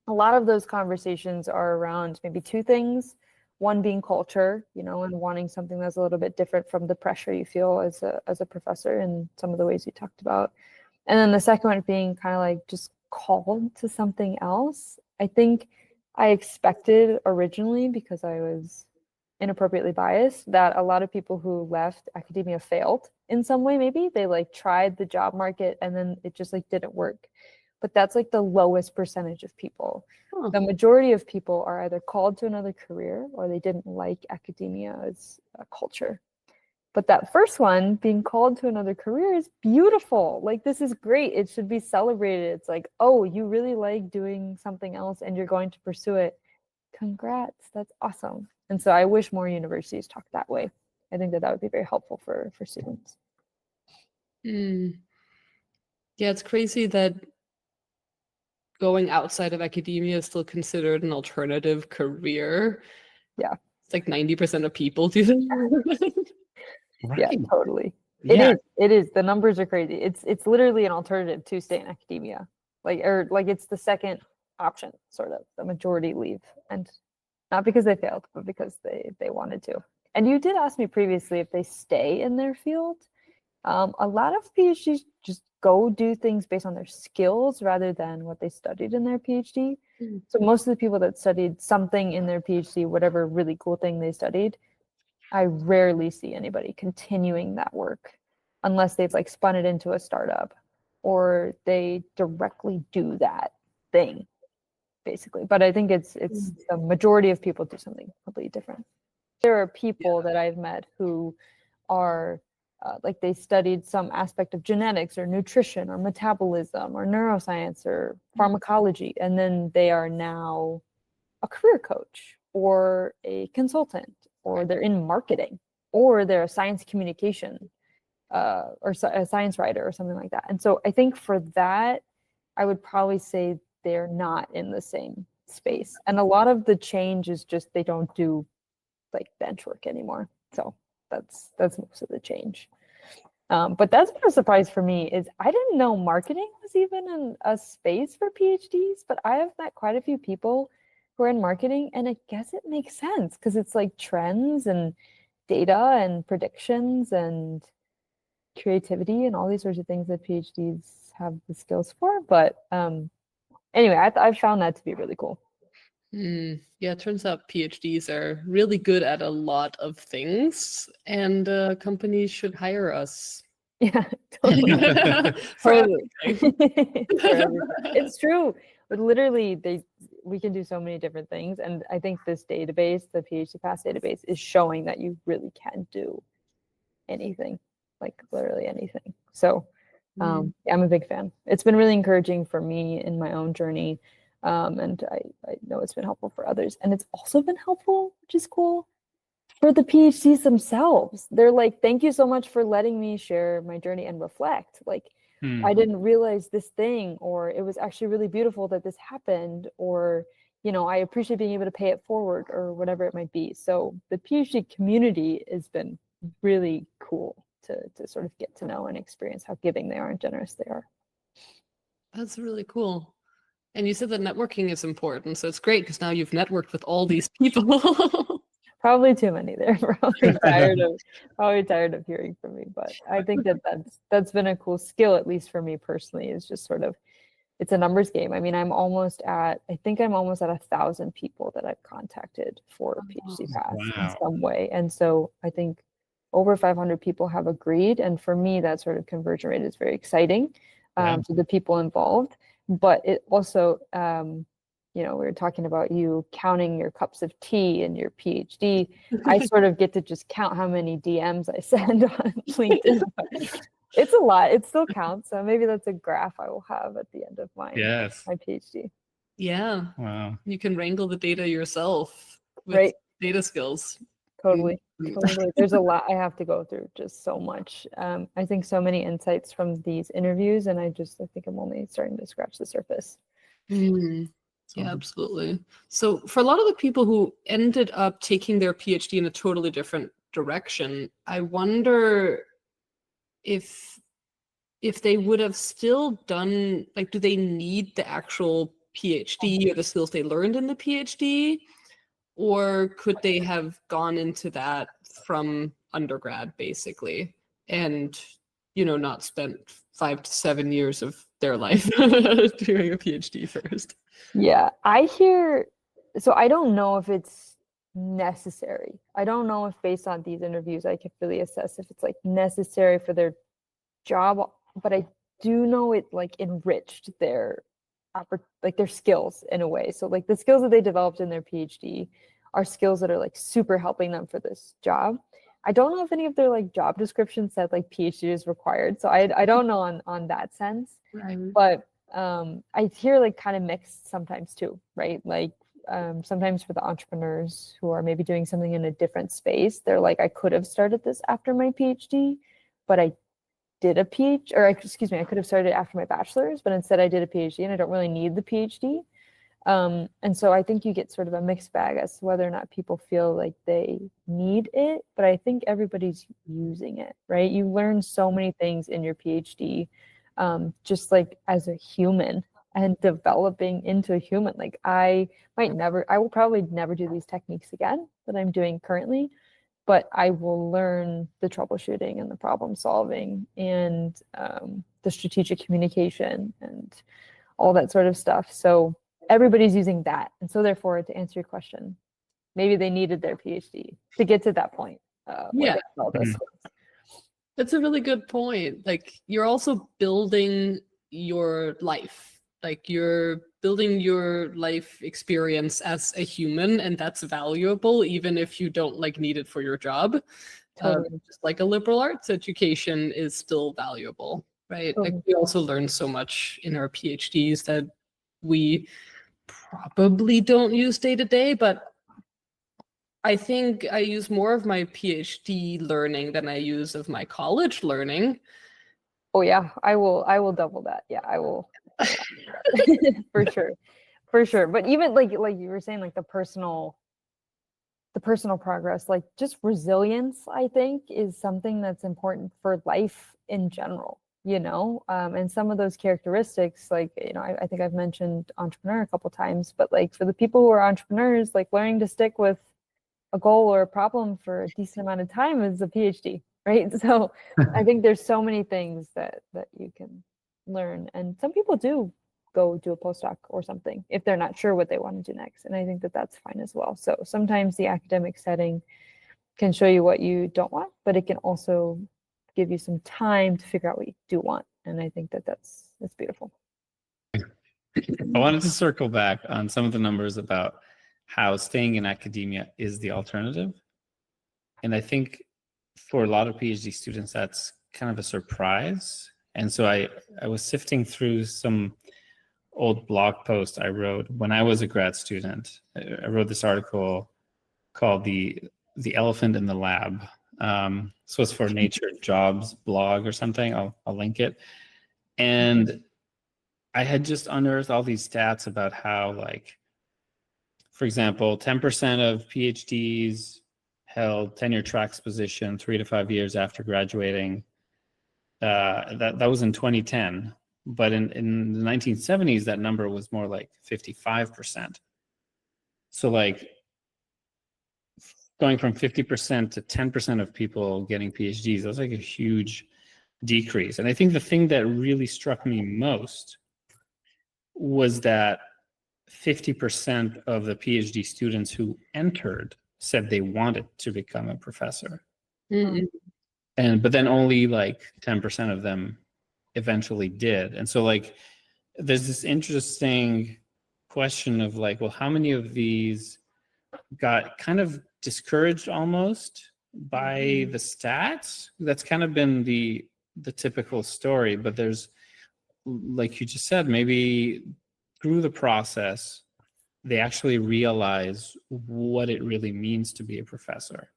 a lot of those conversations are around maybe two things. One being culture, and wanting something that's a little bit different from the pressure you feel as a professor in some of the ways you talked about. And then the second one being kind of like just called to something else. I think I expected originally, because I was inappropriately biased, that a lot of people who left academia failed in some way. Maybe they like tried the job market and then it just like didn't work. But that's like the lowest percentage of people. The majority of people are either called to another career or they didn't like academia as a culture. But that first one, being called to another career, is beautiful. Like, this is great. It should be celebrated. It's like, oh, you really like doing something else and you're going to pursue it. Congrats. That's awesome. And so I wish more universities talked that way. I think that would be very helpful for students. Yeah, it's crazy that going outside of academia is still considered an alternative career. Yeah. It's like 90% of people do that. Yeah, totally. Yeah. It is. The numbers are crazy. It's literally an alternative to stay in academia. Like it's the second option, sort of. The majority leave, and not because they failed, but because they wanted to. And you did ask me previously if they stay in their field. A lot of PhDs just go do things based on their skills rather than what they studied in their PhD. So most of the people that studied something in their PhD, whatever really cool thing they studied, I rarely see anybody continuing that work unless they've like spun it into a startup or they directly do that thing, basically. But I think it's the majority of people do something completely different. There are people that I've met who are like they studied some aspect of genetics or nutrition or metabolism or neuroscience or pharmacology, and then they are now a career coach or a consultant, or they're in marketing, or they're a science communication or a science writer or something like that. And so I think for that, I would probably say they're not in the same space. And a lot of the change is just they don't do like bench work anymore. So that's most of the change. But that's been a surprise for me is I didn't know marketing was even in a space for PhDs, but I have met quite a few people who are in marketing, and I guess it makes sense because it's like trends and data and predictions and creativity and all these sorts of things that PhDs have the skills for. But anyway, I've found that to be really cool. Yeah, it turns out PhDs are really good at a lot of things, and companies should hire us. Yeah, totally. For Totally. everything. For everything. It's true. But literally, we can do so many different things. And I think this database, the PhD Pass database, is showing that you really can do anything, like literally anything. So yeah, I'm a big fan. It's been really encouraging for me in my own journey. And I know it's been helpful for others. And it's also been helpful, which is cool, for the PhDs themselves. They're like, thank you so much for letting me share my journey and reflect. Like, I didn't realize this thing, or it was actually really beautiful that this happened, or, you know, I appreciate being able to pay it forward, or whatever it might be. So the PhD community has been really cool to sort of get to know and experience how giving they are and generous they are. That's really cool. And you said that networking is important, so it's great because now you've networked with all these people. Probably too many. They're probably tired of hearing from me, but I think that's been a cool skill, at least for me personally, is just sort of, it's a numbers game. I mean, I think I'm almost at 1,000 people that I've contacted for PhD Pass in some way. And so I think over 500 people have agreed. And for me, that sort of conversion rate is very exciting to the people involved. But it also, you know, we were talking about you counting your cups of tea in your PhD. I sort of get to just count how many DMs I send on LinkedIn. It's a lot. It still counts. So maybe that's a graph I will have at the end of my PhD. Yeah. Wow. You can wrangle the data yourself with data skills. Totally. There's a lot I have to go through, just so much. I think so many insights from these interviews, and I think I'm only starting to scratch the surface. Yeah, absolutely. So for a lot of the people who ended up taking their PhD in a totally different direction, I wonder if they would have still done, like, do they need the actual PhD or the skills they learned in the PhD? Or could they have gone into that from undergrad, basically, and, you know, not spent 5 to 7 years of their life doing a PhD first? Yeah, so I don't know if it's necessary. I don't know if based on these interviews, I could really assess if it's like necessary for their job, but I do know it like enriched their skills in a way. So like the skills that they developed in their PhD are skills that are like super helping them for this job. I don't know if any of their like job descriptions said like PhD is required. So I don't know on that sense. Right. But I hear like kind of mixed sometimes too, right? Like sometimes for the entrepreneurs who are maybe doing something in a different space, they're like, I could have started this after my PhD, but I did a PhD, or excuse me, I could have started after my bachelor's, but instead I did a PhD and I don't really need the PhD. And so I think you get sort of a mixed bag as to whether or not people feel like they need it, but I think everybody's using it, right? You learn so many things in your PhD, just like as a human and developing into a human. Like I will probably never do these techniques again that I'm doing currently, but I will learn the troubleshooting and the problem solving and the strategic communication and all that sort of stuff. So everybody's using that. And so therefore, to answer your question, maybe they needed their PhD to get to that point. Yeah. This. That's a really good point. Like you're also building your life. Like you're building your life experience as a human, and that's valuable even if you don't like need it for your job. Totally. Just like a liberal arts education is still valuable, right? Like Totally. we also learn so much in our PhDs that we probably don't use day to day, but I think I use more of my PhD learning than I use of my college learning. Oh yeah, I will double that. Yeah, I will. For sure. But even like you were saying, like the personal progress, like just resilience, I think is something that's important for life in general, and some of those characteristics, like, I think I've mentioned entrepreneur a couple times, but like for the people who are entrepreneurs, like learning to stick with a goal or a problem for a decent amount of time is a PhD, right? So I think there's so many things that you can learn, and some people do go do a postdoc or something if they're not sure what they want to do next, and I think that that's fine as well. So sometimes the academic setting can show you what you don't want, but it can also give you some time to figure out what you do want, and I think that that's beautiful. I wanted to circle back on some of the numbers about how staying in academia is the alternative. And I think for a lot of PhD students, that's kind of a surprise. And so I was sifting through some old blog post I wrote when I was a grad student. I wrote this article called the Elephant in the Lab. So it's for Nature Jobs blog or something. I'll link it. And I had just unearthed all these stats about how, like, for example, 10% of PhDs held tenure tracks position 3 to 5 years after graduating. That was in 2010. But in the 1970s, that number was more like 55%. So like going from 50% to 10% of people getting PhDs, that's like a huge decrease. And I think the thing that really struck me most was that 50% of the PhD students who entered said they wanted to become a professor. Mm-hmm. But then only like 10% of them eventually did. And so like there's this interesting question of like, well, how many of these got kind of discouraged almost by the stats? That's kind of been the typical story, but there's, like you just said, maybe through the process they actually realize what it really means to be a professor.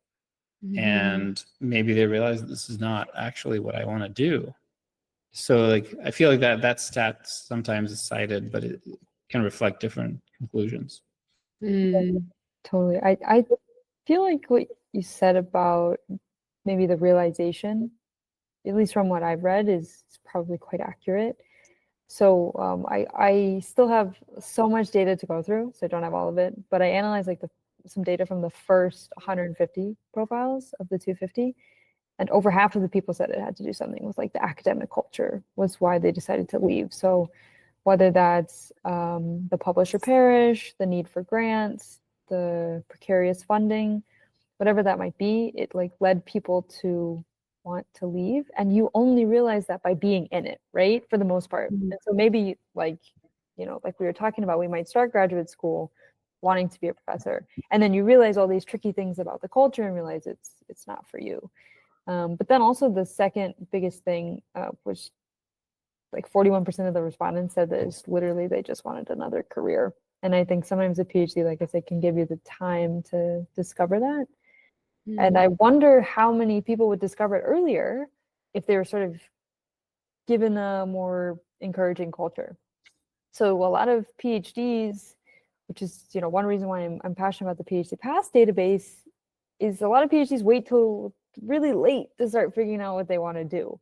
Mm-hmm. And maybe they realize this is not actually what I want to do. So like I feel like that stat sometimes is cited, but it can reflect different conclusions. Totally. I feel like what you said about maybe the realization, at least from what I've read, is probably quite accurate. So I still have so much data to go through, so I don't have all of it, but I analyzed like some data from the first 150 profiles of the 250, and over half of the people said it had to do something with like the academic culture was why they decided to leave. So whether that's the publish or perish, the need for grants, the precarious funding, whatever that might be, it like led people to want to leave, and you only realize that by being in it, right, for the most part. And so maybe like like we were talking about, we might start graduate school wanting to be a professor. And then you realize all these tricky things about the culture and realize it's not for you. But then also the second biggest thing, which like 41% of the respondents said that is literally they just wanted another career. And I think sometimes a PhD, like I said, can give you the time to discover that. And I wonder how many people would discover it earlier if they were sort of given a more encouraging culture. So a lot of PhDs, which is one reason why I'm passionate about the PhD Paths database, is a lot of PhDs wait till really late to start figuring out what they want to do.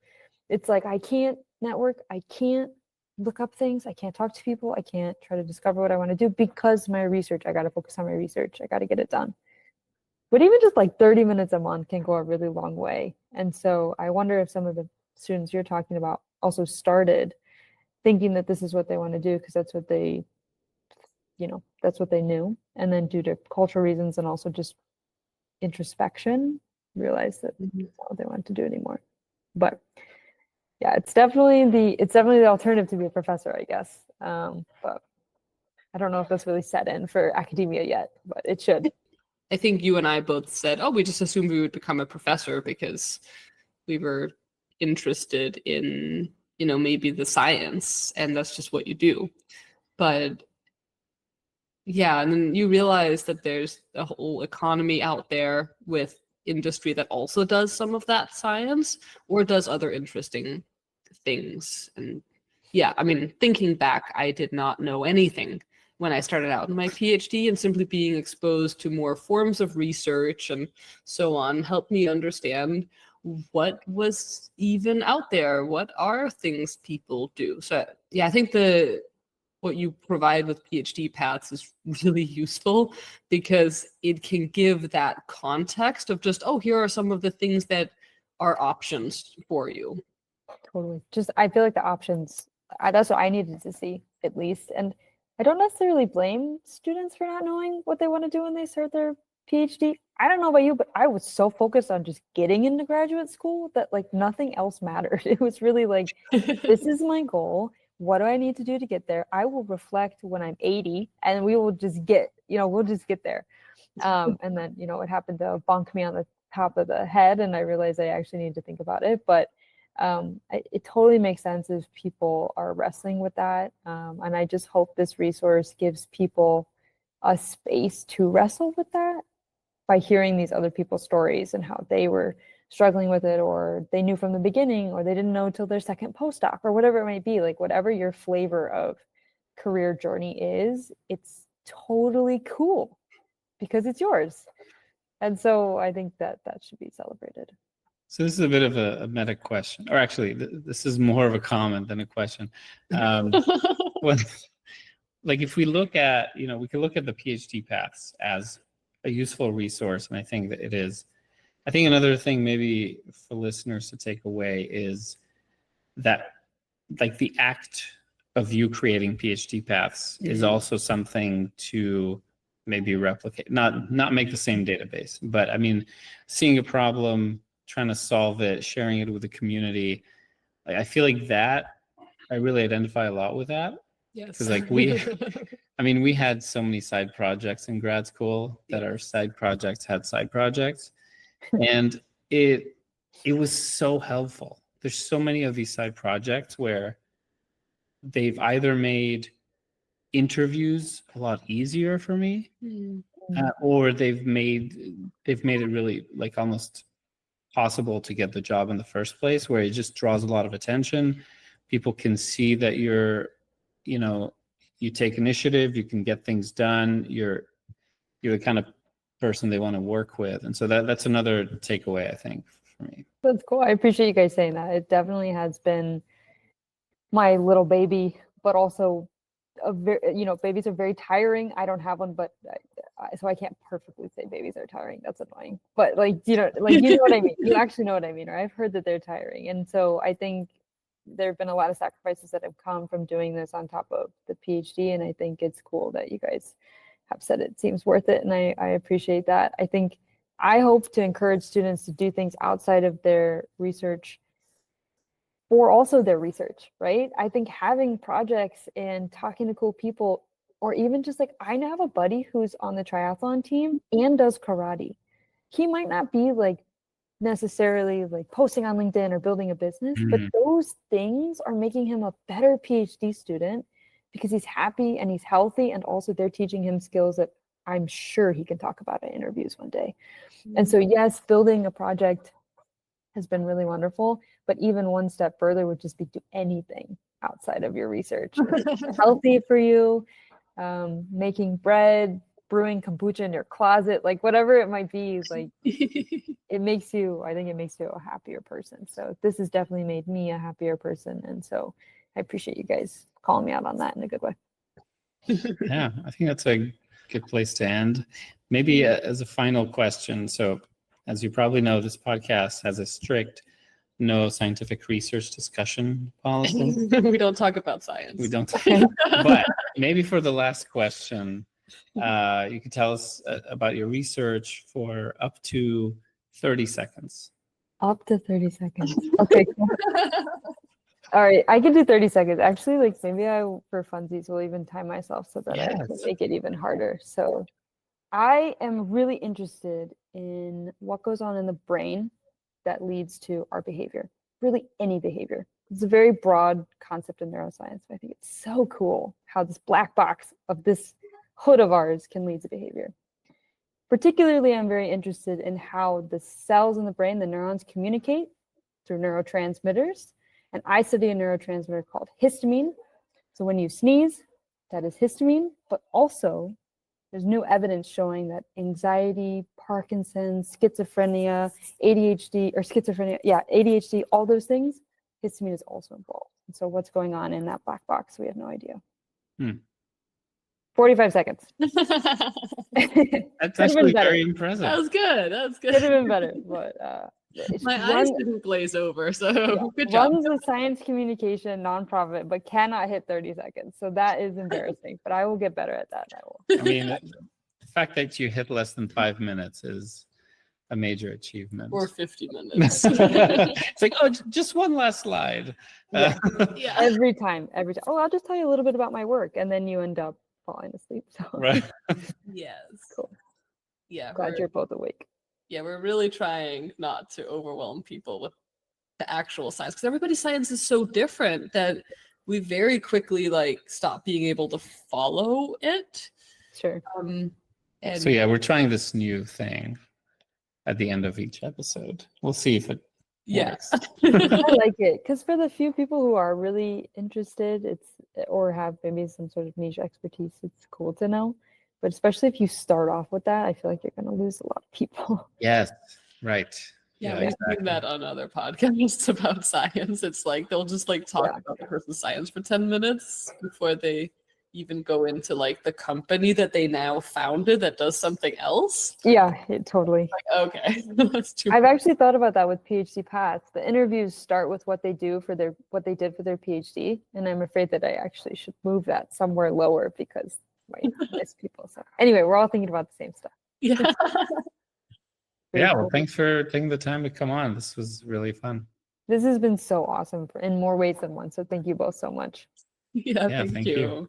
It's like, I can't network, I can't look up things, I can't talk to people, I can't try to discover what I want to do because my research, I got to focus on my research, I got to get it done. But even just like 30 minutes a month can go a really long way. And so I wonder if some of the students you're talking about also started thinking that this is what they want to do because that's what they, that's what they knew. And then due to cultural reasons and also just introspection, realized that that's not what they wanted to do anymore. But yeah, it's definitely the alternative to be a professor, I guess. But I don't know if that's really set in for academia yet, but it should. I think you and I both said, oh, we just assumed we would become a professor because we were interested in, maybe the science, and that's just what you do. But yeah, and then you realize that there's a whole economy out there with industry that also does some of that science or does other interesting things. And yeah, I mean, thinking back, I did not know anything when I started out in my PhD, and simply being exposed to more forms of research and so on helped me understand what was even out there, what are things people do. So yeah, I think what you provide with PhD Paths is really useful because it can give that context of just, oh, here are some of the things that are options for you. Totally. Just, I feel like the options, that's what I needed to see at least. And I don't necessarily blame students for not knowing what they want to do when they start their PhD. I don't know about you, but I was so focused on just getting into graduate school that like nothing else mattered. It was really like, this is my goal. What do I need to do to get there? I will reflect when I'm 80 and we will just we'll just get there. And then, it happened to bonk me on the top of the head and I realized I actually need to think about it. But it totally makes sense if people are wrestling with that. And I just hope this resource gives people a space to wrestle with that by hearing these other people's stories and how they were struggling with it, or they knew from the beginning, or they didn't know till their second postdoc, or whatever it might be. Like whatever your flavor of career journey is, it's totally cool because it's yours. And so I think that should be celebrated. So this is a bit of a meta question, or actually, this is more of a comment than a question. If we look at, we can look at the PhD Paths as a useful resource, and I think that it is. I think another thing maybe for listeners to take away is that, like, the act of you creating PhD Paths is also something to maybe replicate, not make the same database, but I mean, seeing a problem, trying to solve it, sharing it with the community. Like, I feel like that I really identify a lot with that. Yes. Because like we had so many side projects in grad school that our side projects had side projects. And it was so helpful. There's so many of these side projects where they've either made interviews a lot easier for me, or they've made it really like almost possible to get the job in the first place, where it just draws a lot of attention. People can see that you take initiative, you can get things done, you're the kind of person they want to work with. And so that's another takeaway, I think, for me. That's cool. I appreciate you guys saying that. It definitely has been my little baby, but also babies are very tiring. I don't have one, but so I can't perfectly say babies are tiring. That's annoying. But you know what I mean. You actually know what I mean, or I've heard that they're tiring. And so I think there have been a lot of sacrifices that have come from doing this on top of the PhD. And I think it's cool that you guys have said it seems worth it. And I appreciate that. I hope to encourage students to do things outside of their research or also their research, right? I think having projects and talking to cool people or even just like I now have a buddy who's on the triathlon team and does karate. He might not be like necessarily like posting on LinkedIn or building a business, but those things are making him a better PhD student because he's happy and he's healthy, and also they're teaching him skills that I'm sure he can talk about at interviews one day. And so yes, building a project has been really wonderful, but even one step further would just be do anything outside of your research. Healthy for you, making bread, brewing kombucha in your closet, like whatever it might be, like it makes you, I think it makes you a happier person. So this has definitely made me a happier person. And so I appreciate you guys calling me out on that in a good way. Yeah, I think that's a good place to end. Maybe as a final question. So as you probably know, this podcast has a strict no scientific research discussion policy. We don't talk about science. We don't. But maybe for the last question, you could tell us about your research for up to 30 seconds. Up to 30 seconds. Okay, cool. All right, I can do 30 seconds. Actually, like maybe I, for funsies, will even time myself so that I can Yes. make it even harder. So I am really interested in what goes on in the brain that leads to our behavior, really any behavior. It's a very broad concept in neuroscience, but I think it's so cool how this black box of this hood of ours can lead to behavior. Particularly, I'm very interested in how the cells in the brain, the neurons, communicate through neurotransmitters. And I study a neurotransmitter called histamine. So when you sneeze, that is histamine, but also there's new evidence showing that anxiety, Parkinson's, schizophrenia, ADHD, or schizophrenia, ADHD, all those things, histamine is also involved. And so what's going on in that black box, we have no idea. 45 seconds. That's actually better. very impressive. That was good. That was Could have good. been better, but My eyes didn't glaze over, so good job. runs a science communication nonprofit, but cannot hit 30 seconds. So that is embarrassing, but I will get better at that. I will. I mean, the fact that you hit less than 5 minutes is a major achievement. Or 50 minutes. It's like, oh, just one last slide. Yeah. Yeah. Every time. Oh, I'll just tell you a little bit about my work, and then you end up falling asleep. So Right. Yes. Cool. Yeah. Glad you're both awake. Yeah, we're really trying not to overwhelm people with the actual science, because everybody's science is so different that we very quickly like stop being able to follow it. Sure. And So yeah, we're trying this new thing at the end of each episode. We'll see if it yes. works. I like it because for the few people who are really interested, or have maybe some sort of niche expertise, it's cool to know. But especially if you start off with that, I feel like you're going to lose a lot of people. Yes, right. Yeah, Yeah, we've exactly. seen that on other podcasts about science. It's like they'll just like talk Yeah. about the person's science for 10 minutes before they even go into like the company that they now founded that does something else. Yeah, totally. Like, okay, that's too I've actually thought about that with PhD paths. The interviews start with what they did for their PhD, and I'm afraid that I actually should move that somewhere lower because I miss people. So anyway, we're all thinking about the same stuff. yeah. Very Yeah, well, cool. thanks for taking the time to come on. This was really fun. This has been so awesome in more ways than one. So thank you both so much. Yeah, Yeah, thank thank you. you.